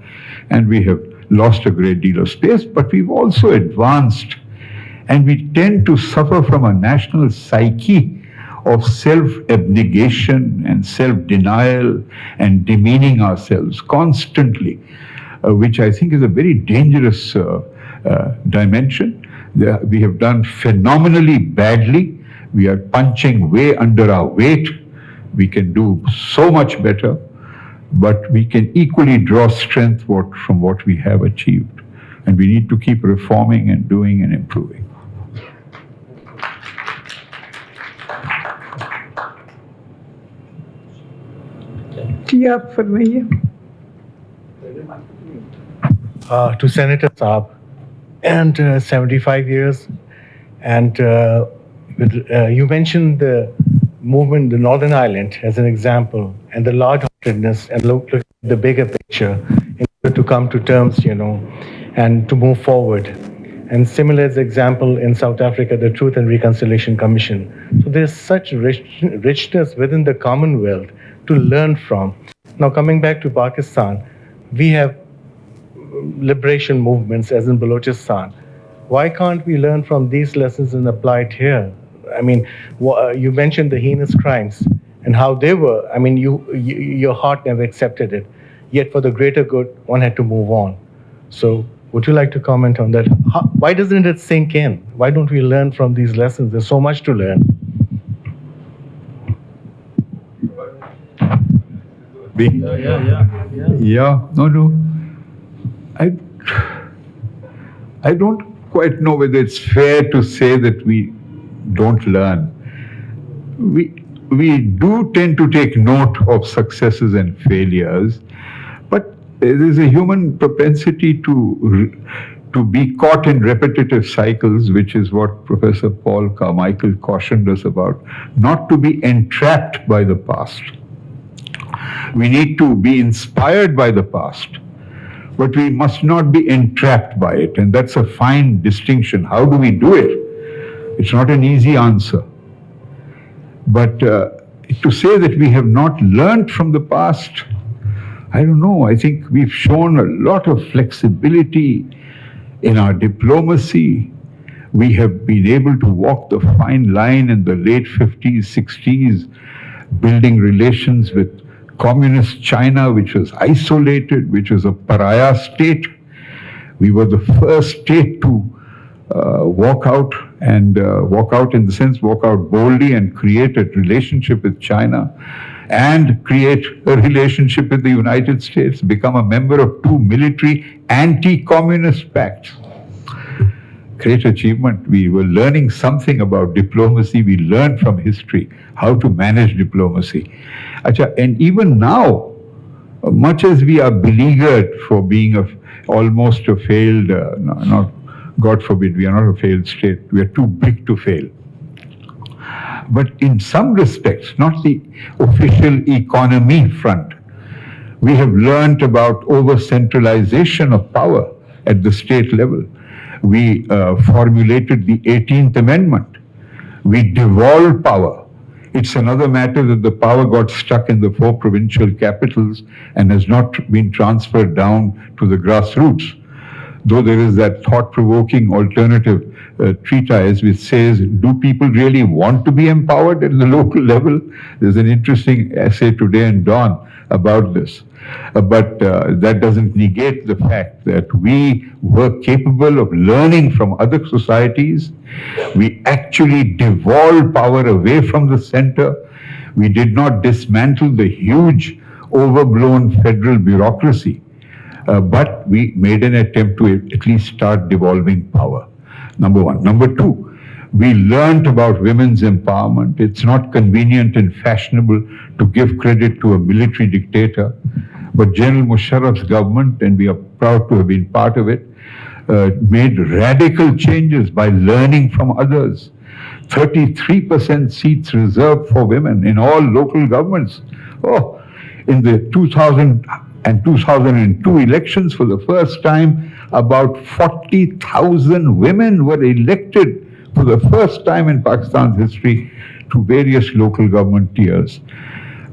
and we have lost a great deal of space, but we've also advanced. And we tend to suffer from a national psyche of self-abnegation and self-denial and demeaning ourselves constantly, which I think is a very dangerous dimension. We have done phenomenally badly. We are punching way under our weight. We can do so much better, but we can equally draw strength from what we have achieved. And we need to keep reforming and doing and improving. जी आप फरमाइए. To Senator Saab, and 75 years, and you mentioned the movement, the Northern Ireland, as an example, and the large-heartedness, and look at the bigger picture in order to come to terms, and to move forward. And similar as example in South Africa, the Truth and Reconciliation Commission. So there's such richness within the Commonwealth to learn from. Now coming back to Pakistan, we have liberation movements as in Balochistan. Why can't we learn from these lessons and apply it here? I mean, you mentioned the heinous crimes and how they were. I mean, your heart never accepted it. Yet for the greater good, one had to move on. So would you like to comment on that? Why doesn't it sink in? Why don't we learn from these lessons? There's so much to learn. Yeah, no. I don't quite know whether it's fair to say that we don't learn. We do tend to take note of successes and failures, but there is a human propensity to be caught in repetitive cycles, which is what Professor Paul Carmichael cautioned us about, not to be entrapped by the past. We need to be inspired by the past, but we must not be entrapped by it. And that's a fine distinction. How do we do it? It's not an easy answer. But to say that we have not learned from the past, I don't know. I think we've shown a lot of flexibility in our diplomacy. We have been able to walk the fine line in the late 50s, 60s, building relations with communist China, which was isolated, which was a pariah state. We were the first state to walk out boldly and create a relationship with China and create a relationship with the United States, become a member of 2 military anti-communist pacts. Great achievement. We were learning something about diplomacy. We learned from history how to manage diplomacy. And even now, much as we are beleaguered for being almost a failed, not God forbid, we are not a failed state. We are too big to fail. But in some respects, not the official economy front, we have learned about over-centralization of power at the state level. We formulated the 18th Amendment. We devolved power. It's another matter that the power got stuck in the 4 provincial capitals and has not been transferred down to the grassroots. Though there is that thought-provoking alternative treatise which says, do people really want to be empowered at the local level? There's an interesting essay today in Dawn about this. But that doesn't negate the fact that we were capable of learning from other societies. We actually devolved power away from the center. We did not dismantle the huge, overblown federal bureaucracy. But we made an attempt to at least start devolving power. Number one. Number two, we learned about women's empowerment. It's not convenient and fashionable to give credit to a military dictator, but General Musharraf's government, and we are proud to have been part of it, made radical changes by learning from others. 33% seats reserved for women in all local governments. Oh, in the 2000 and 2002 elections, for the first time, about 40,000 women were elected for the first time in Pakistan's history to various local government tiers.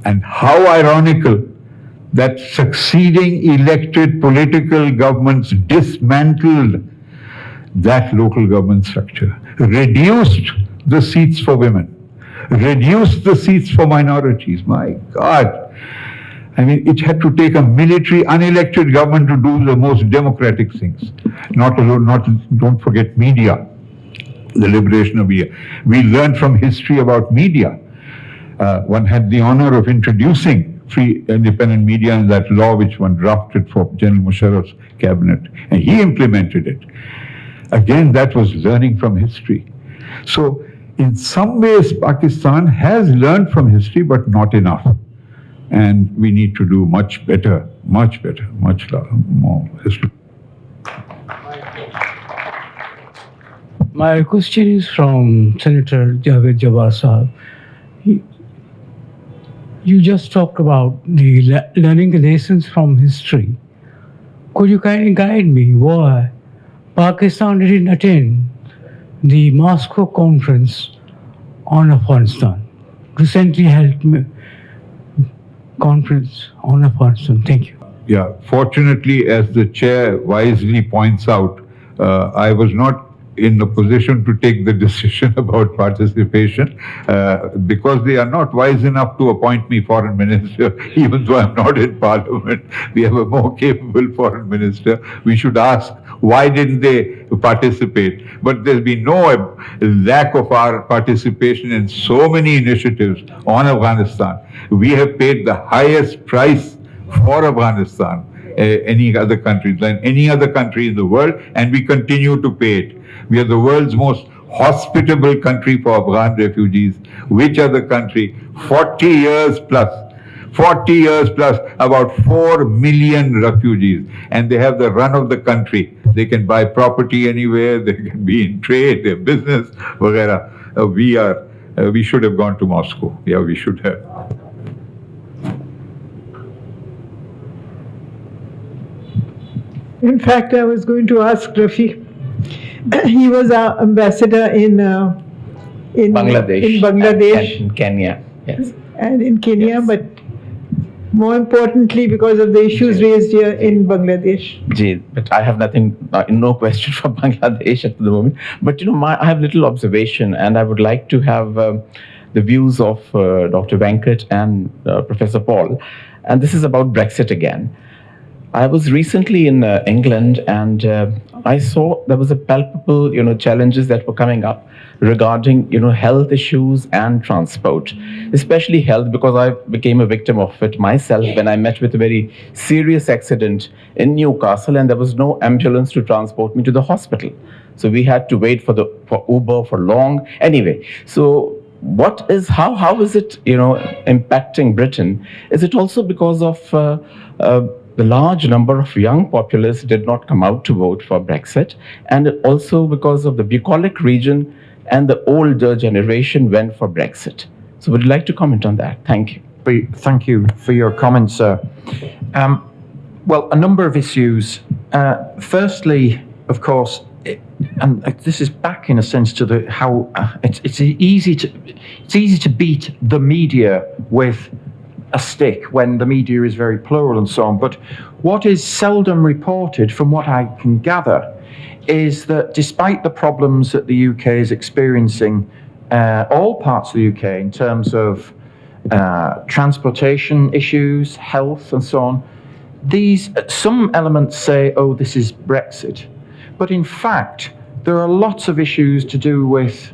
And how ironical that succeeding elected political governments dismantled that local government structure, reduced the seats for women, reduced the seats for minorities. My God. I mean, it had to take a military, unelected government to do the most democratic things. Don't forget media, the liberation of media. We learned from history about media. One had the honor of introducing free independent media in that law which one drafted for General Musharraf's cabinet, and he implemented it. Again, that was learning from history. So, in some ways, Pakistan has learned from history, but not enough. And we need to do much better, much more history. My question is from Senator Javed Jabbar Sahab. You just talked about the learning the lessons from history. Could you kindly guide me why Pakistan didn't attend the Moscow conference on Afghanistan, recently held conference on Afghanistan? Thank you. Yeah, fortunately, as the chair wisely points out, I was not in the position to take the decision about participation because they are not wise enough to appoint me foreign minister, even though I'm not in parliament. We have a more capable foreign minister. We should ask, why didn't they participate? But there's been no lack of our participation in so many initiatives on Afghanistan. We have paid the highest price for Afghanistan any other country than any other country in the world, and we continue to pay it. We are the world's most hospitable country for Afghan refugees. Which other country? 40 years plus, about 4 million refugees, and they have the run of the country. They can buy property anywhere, they can be in trade, their business, etc. We should have gone to Moscow. Yeah, we should have. In fact, I was going to ask Rafi. He was our ambassador in Bangladesh. In Bangladesh. And Kenya, yes. And in Kenya, Yes. but more importantly because of the issues raised here in Bangladesh. Gee, but I have no question for Bangladesh at the moment. But I have little observation, and I would like to have the views of Dr. Venkat and Professor Paul. And this is about Brexit again. I was recently in England, and I saw there was a palpable, challenges that were coming up regarding, health issues and transport, especially health, because I became a victim of it myself when I met with a very serious accident in Newcastle, and there was no ambulance to transport me to the hospital. So we had to wait for Uber for long. Anyway, so how is it, impacting Britain? Is it also because of the large number of young populace did not come out to vote for Brexit, and also because of the bucolic region and the older generation went for Brexit? So would you like to comment on that? Thank you. Thank you for your comments, sir. Well, a number of issues. Firstly, of course, and this is back in a sense to how it's easy to beat the media with a stick when the media is very plural and so on. But what is seldom reported, from what I can gather, is that despite the problems that the UK is experiencing, all parts of the UK in terms of transportation issues, health and so on, some elements say, oh, this is Brexit. But in fact, there are lots of issues to do with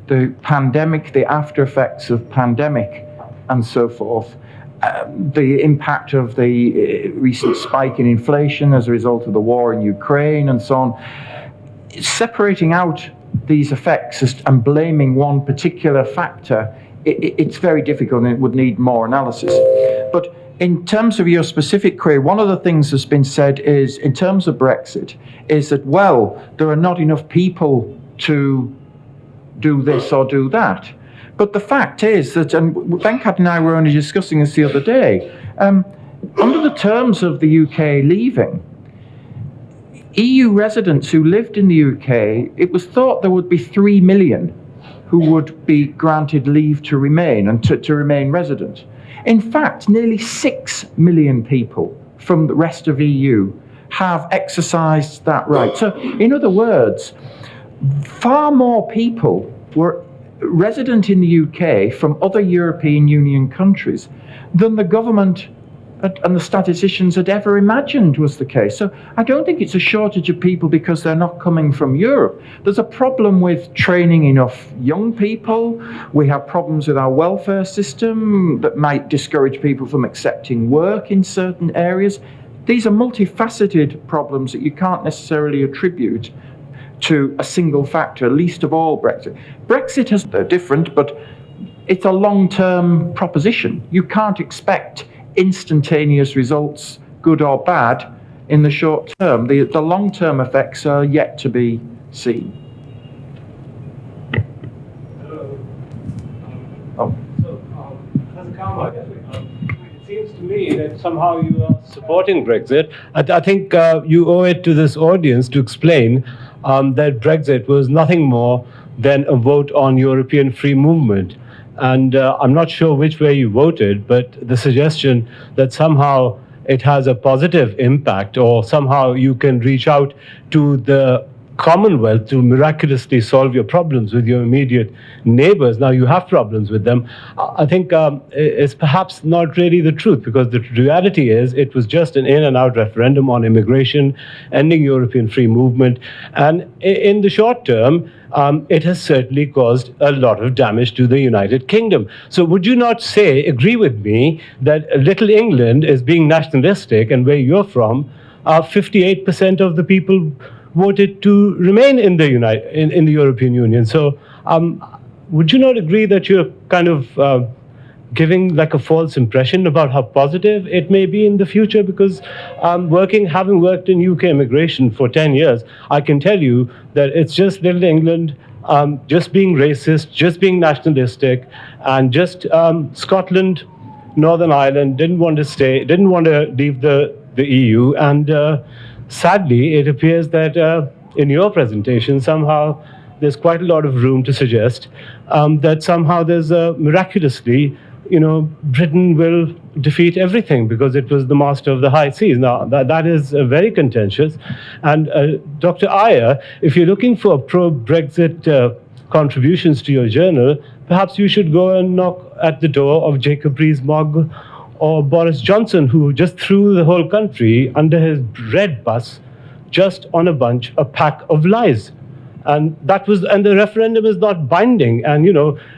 the pandemic, the after effects of pandemic and so forth. The impact of the recent spike in inflation as a result of the war in Ukraine and so on. Separating out these effects and blaming one particular factor, it's very difficult, and it would need more analysis. But in terms of your specific query, one of the things that's been said is, in terms of Brexit, is that, well, there are not enough people to do this or do that. But the fact is that, and Venkat and I were only discussing this the other day, under the terms of the UK leaving, EU residents who lived in the UK, it was thought there would be 3 million who would be granted leave to remain and to remain resident. In fact, nearly 6 million people from the rest of EU have exercised that right. So, in other words, far more people were resident in the UK from other European Union countries than the government and the statisticians had ever imagined was the case. So I don't think it's a shortage of people because they're not coming from Europe. There's a problem with training enough young people. We have problems with our welfare system that might discourage people from accepting work in certain areas. These are multifaceted problems that you can't necessarily attribute to a single factor, least of all Brexit. They're different, but it's a long-term proposition. You can't expect instantaneous results, good or bad, in the short term. The long-term effects are yet to be seen. Professor Carmichael, it seems to me that somehow you are supporting Brexit. I think you owe it to this audience to explain that Brexit was nothing more than a vote on European free movement. And I'm not sure which way you voted, but the suggestion that somehow it has a positive impact or somehow you can reach out to the Commonwealth to miraculously solve your problems with your immediate neighbors. Now you have problems with them. I think it's perhaps not really the truth, because the reality is it was just an in and out referendum on immigration, ending European free movement. And in the short term, it has certainly caused a lot of damage to the United Kingdom. So would you not agree with me that Little England is being nationalistic, and where you're from, 58% of the people voted to remain in the in the European Union. So would you not agree that you're kind of giving like a false impression about how positive it may be in the future? Because having worked in UK immigration for 10 years, I can tell you that it's just Little England just being racist, just being nationalistic, and just Scotland, Northern Ireland didn't want to leave the EU, and sadly, it appears that in your presentation, somehow there's quite a lot of room to suggest that somehow there's miraculously, Britain will defeat everything because it was the master of the high seas. Now, that is very contentious. And Dr. Iyer, if you're looking for pro-Brexit contributions to your journal, perhaps you should go and knock at the door of Jacob Rees-Mogg or Boris Johnson, who just threw the whole country under his red bus just on a pack of lies. And the referendum is not binding, and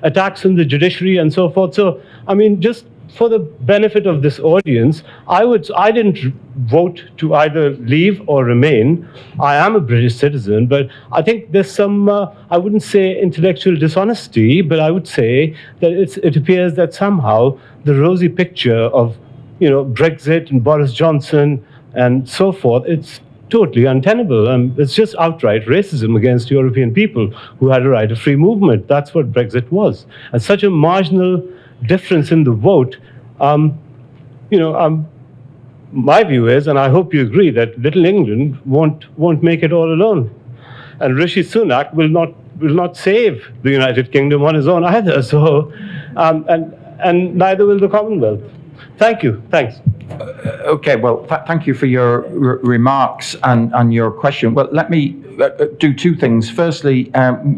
attacks on the judiciary and so forth. So I mean, just for the benefit of this audience, I didn't vote to either leave or remain. I am a British citizen, but I think there's some, I wouldn't say intellectual dishonesty, but I would say that it appears that somehow the rosy picture of, Brexit and Boris Johnson and so forth, it's totally untenable. It's just outright racism against European people who had a right of free movement. That's what Brexit was. And such a marginal difference in the vote, my view is, and I hope you agree, that Little England won't make it all alone, and Rishi Sunak will not save the United Kingdom on his own either. So, and neither will the Commonwealth. Thank you. Thanks. Okay. Well, thank you for your remarks and your question. Well, let me do two things. Firstly,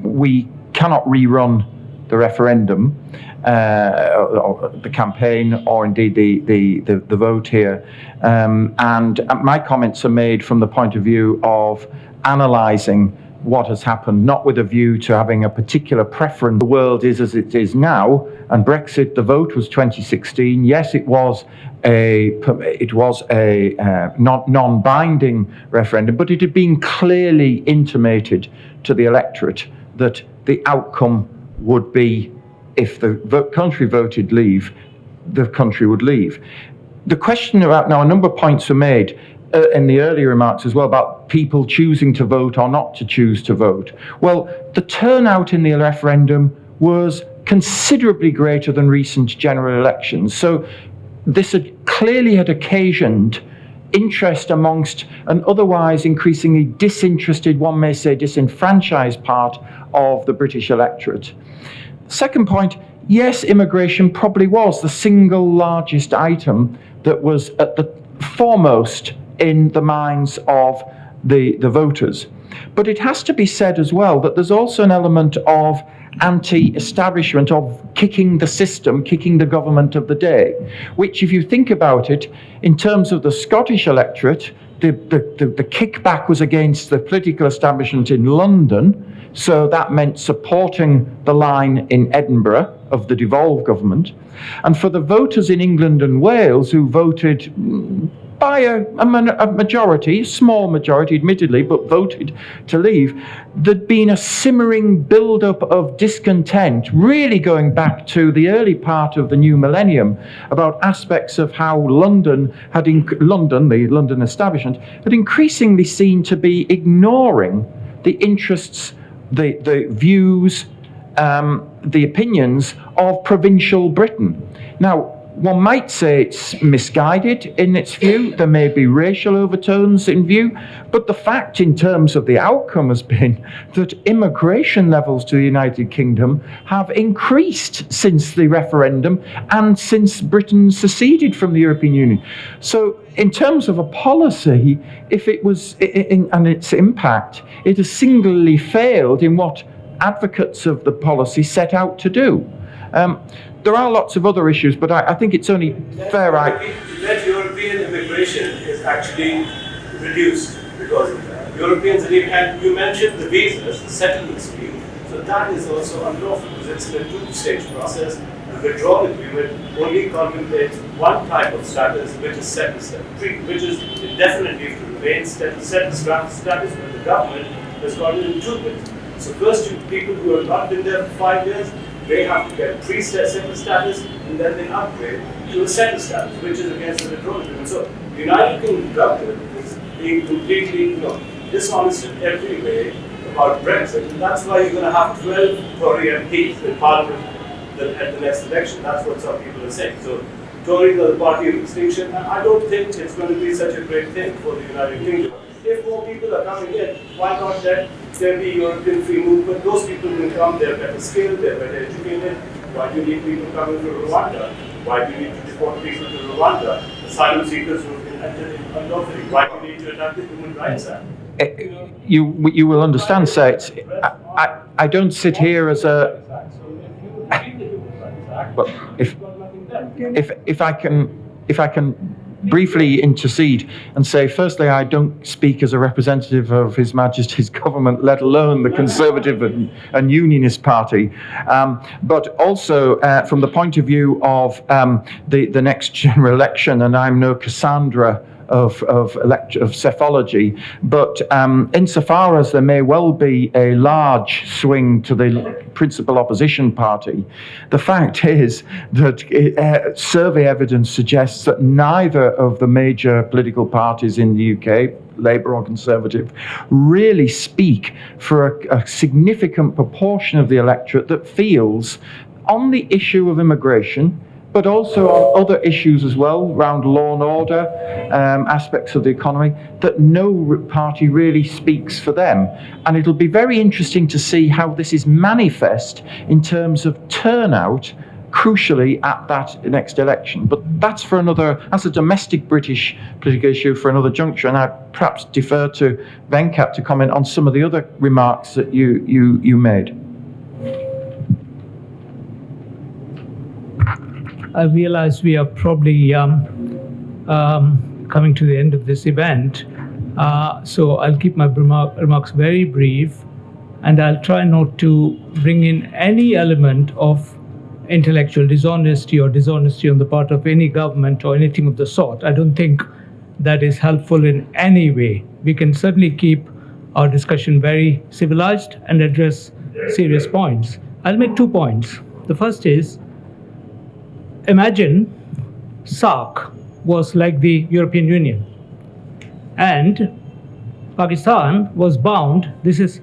we cannot rerun the referendum, the campaign, or indeed the vote here. And my comments are made from the point of view of analysing what has happened, not with a view to having a particular preference. The world is as it is now, and Brexit, the vote was 2016. Yes, it was a non-binding referendum, but it had been clearly intimated to the electorate that the outcome would be, if the country voted leave, the country would leave. The question about, now a number of points were made. in the earlier remarks as well about people choosing to vote or not to choose to vote. Well, the turnout in the referendum was considerably greater than recent general elections. So this clearly had occasioned interest amongst an otherwise increasingly disinterested, one may say disenfranchised part of the British electorate. Second point, yes, immigration probably was the single largest item that was at the foremost in the minds of the voters. But it has to be said as well that there's also an element of anti-establishment, of kicking the system, kicking the government of the day, which, if you think about it, in terms of the Scottish electorate, the kickback was against the political establishment in London, so that meant supporting the line in Edinburgh of the devolved government. And for the voters in England and Wales who voted by a majority, a small majority admittedly, but voted to leave, there'd been a simmering build-up of discontent, really going back to the early part of the new millennium, about aspects of how London, the London establishment, had increasingly seen to be ignoring the interests, the views, the opinions of provincial Britain. Now, one might say it's misguided in its view. There may be racial overtones in view, but the fact in terms of the outcome has been that immigration levels to the United Kingdom have increased since the referendum and since Britain seceded from the European Union. So in terms of a policy, if it was, and its impact, it has singularly failed in what advocates of the policy set out to do. There are lots of other issues, but I think it's only fair. That European immigration is actually reduced because of that. Europeans, and you mentioned the visas, the settlement scheme, so that is also unlawful because it's in a two-stage process. The withdrawal agreement only contemplates one type of status, which is settled status, which is indefinite leave to remain settled status, where the government has got it in 2 bits. So first, people who have not been there for 5 years, they have to get pre-settled status, and then they upgrade to a settled status, which is against the withdrawal agreement. So the United Kingdom government is being completely, dishonest in every way about Brexit, and that's why you're going to have 12 Tory MPs in Parliament at the next election. That's what some people are saying. So Tories are the party of extinction, and I don't think it's going to be such a great thing for the United Kingdom. If more people are coming in, why not let there be European free movement? Those people will come, they're better skilled, they're better educated. Why do you need people coming from Rwanda? Why do you need to deport people to Rwanda? Asylum seekers who have been entered unlawfully. Why do you need to attack the Human Rights Act? You will understand, sir. I don't sit here as a. Well, if I can briefly intercede and say, firstly, I don't speak as a representative of His Majesty's government, let alone the Conservative and Unionist Party, but also from the point of view of the next general election, and I'm no Cassandra of psephology, but insofar as there may well be a large swing to the principal opposition party, the fact is that survey evidence suggests that neither of the major political parties in the UK, Labour or Conservative, really speak for a significant proportion of the electorate that feels on the issue of immigration, but also on other issues as well, around law and order, aspects of the economy, that no party really speaks for them. And it'll be very interesting to see how this is manifest in terms of turnout, crucially, at that next election. But that's a domestic British political issue for another juncture, and I perhaps defer to Venkat to comment on some of the other remarks that you made. I realize we are probably coming to the end of this event, so I'll keep my remarks very brief, and I'll try not to bring in any element of intellectual dishonesty or dishonesty on the part of any government or anything of the sort. I don't think that is helpful in any way. We can certainly keep our discussion very civilized and address serious points. I'll make 2 points. The first is, imagine SARC was like the European Union. And Pakistan was bound, this is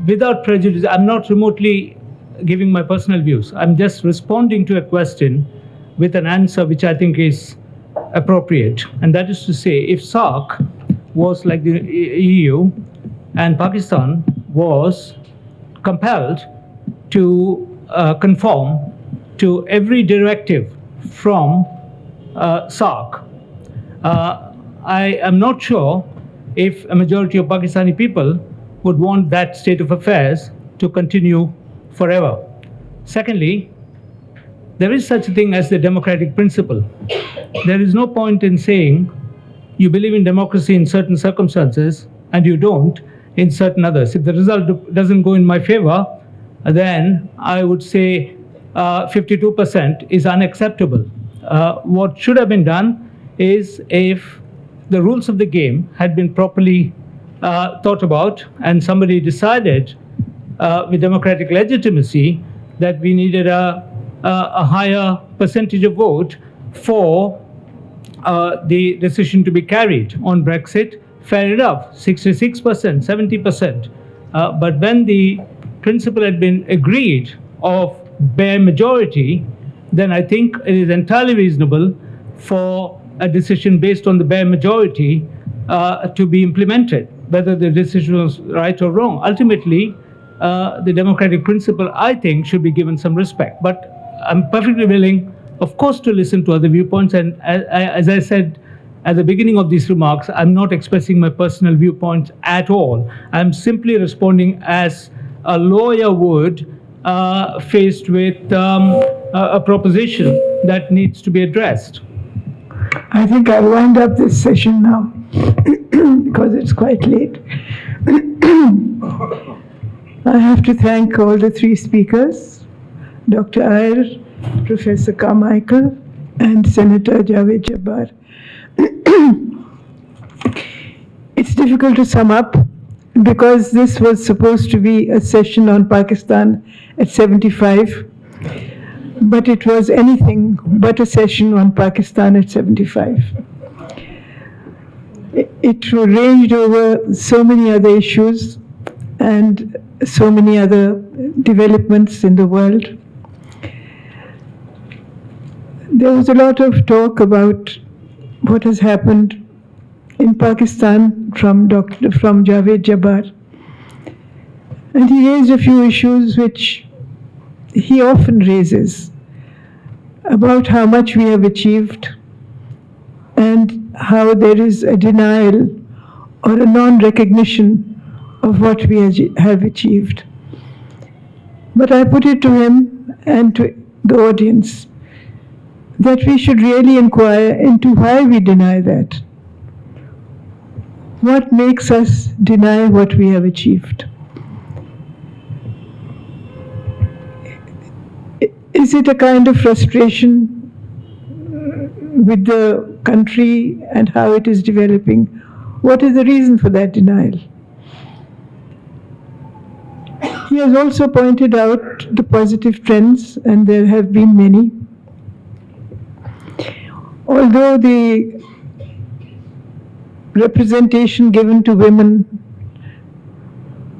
without prejudice, I'm not remotely giving my personal views. I'm just responding to a question with an answer which I think is appropriate. And that is to say, if SARC was like the EU and Pakistan was compelled to conform to every directive from SARC, I am not sure if a majority of Pakistani people would want that state of affairs to continue forever. Secondly, there is such a thing as the democratic principle. There is no point in saying you believe in democracy in certain circumstances and you don't in certain others. If the result doesn't go in my favor, then I would say 52% is unacceptable. What should have been done is, if the rules of the game had been properly thought about and somebody decided with democratic legitimacy that we needed a higher percentage of vote for the decision to be carried on Brexit, fair enough, 66%, 70%. But when the principle had been agreed of bare majority, then I think it is entirely reasonable for a decision based on the bare majority to be implemented, whether the decision was right or wrong. Ultimately, the democratic principle, I think, should be given some respect. But I'm perfectly willing, of course, to listen to other viewpoints. And as I said at the beginning of these remarks, I'm not expressing my personal viewpoints at all. I'm simply responding as a lawyer would faced with a proposition that needs to be addressed. I think I'll wind up this session now because it's quite late. I have to thank all the three speakers, Dr. Iyer, Professor Carmichael, and Senator Javed Jabbar. It's difficult to sum up because this was supposed to be a session on Pakistan at 75, but it was anything but a session on Pakistan at 75. It ranged over so many other issues and so many other developments in the world. There was a lot of talk about what has happened in Pakistan from Javed Jabbar. And he raised a few issues which he often raises about how much we have achieved and how there is a denial or a non-recognition of what we have achieved. But I put it to him and to the audience that we should really inquire into why we deny that. What makes us deny what we have achieved? Is it a kind of frustration with the country and how it is developing? What is the reason for that denial? He has also pointed out the positive trends, and there have been many. Although the representation given to women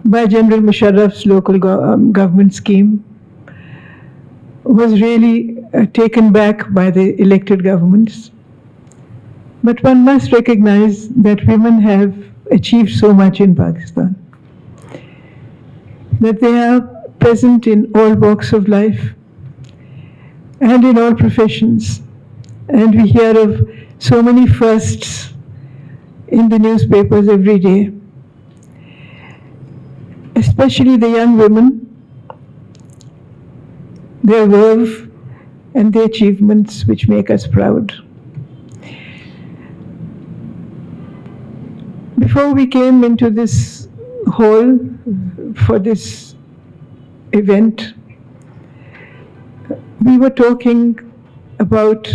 by General Musharraf's local government scheme was really taken back by the elected governments. But one must recognize that women have achieved so much in Pakistan, that they are present in all walks of life and in all professions. And we hear of so many firsts in the newspapers every day, especially the young women, their verve and their achievements which make us proud. Before we came into this hall for this event, we were talking about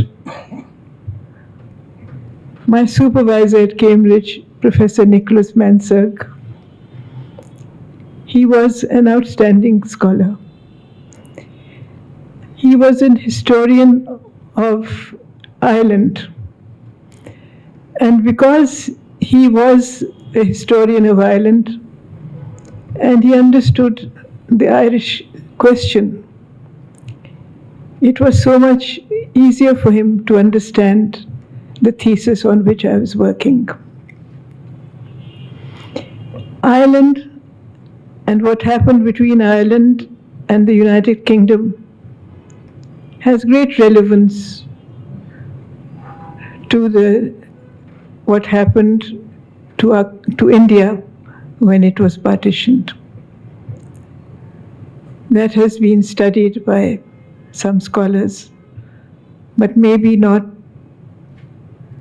my supervisor at Cambridge, Professor Nicholas Mansurg. He was an outstanding scholar. He was an historian of Ireland. And because he was a historian of Ireland, and he understood the Irish question. It was so much easier for him to understand the thesis on which I was working. Ireland and what happened between Ireland and the United Kingdom has great relevance to what happened to India when it was partitioned. That has been studied by some scholars, but maybe not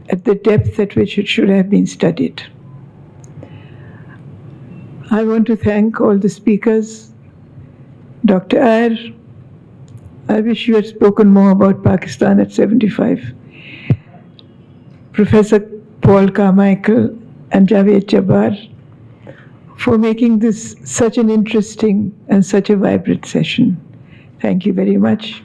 at the depth at which it should have been studied. I want to thank all the speakers. Dr. Iyer, I wish you had spoken more about Pakistan at 75. Professor Paul Carmichael and Javed Jabbar for making this such an interesting and such a vibrant session. Thank you very much.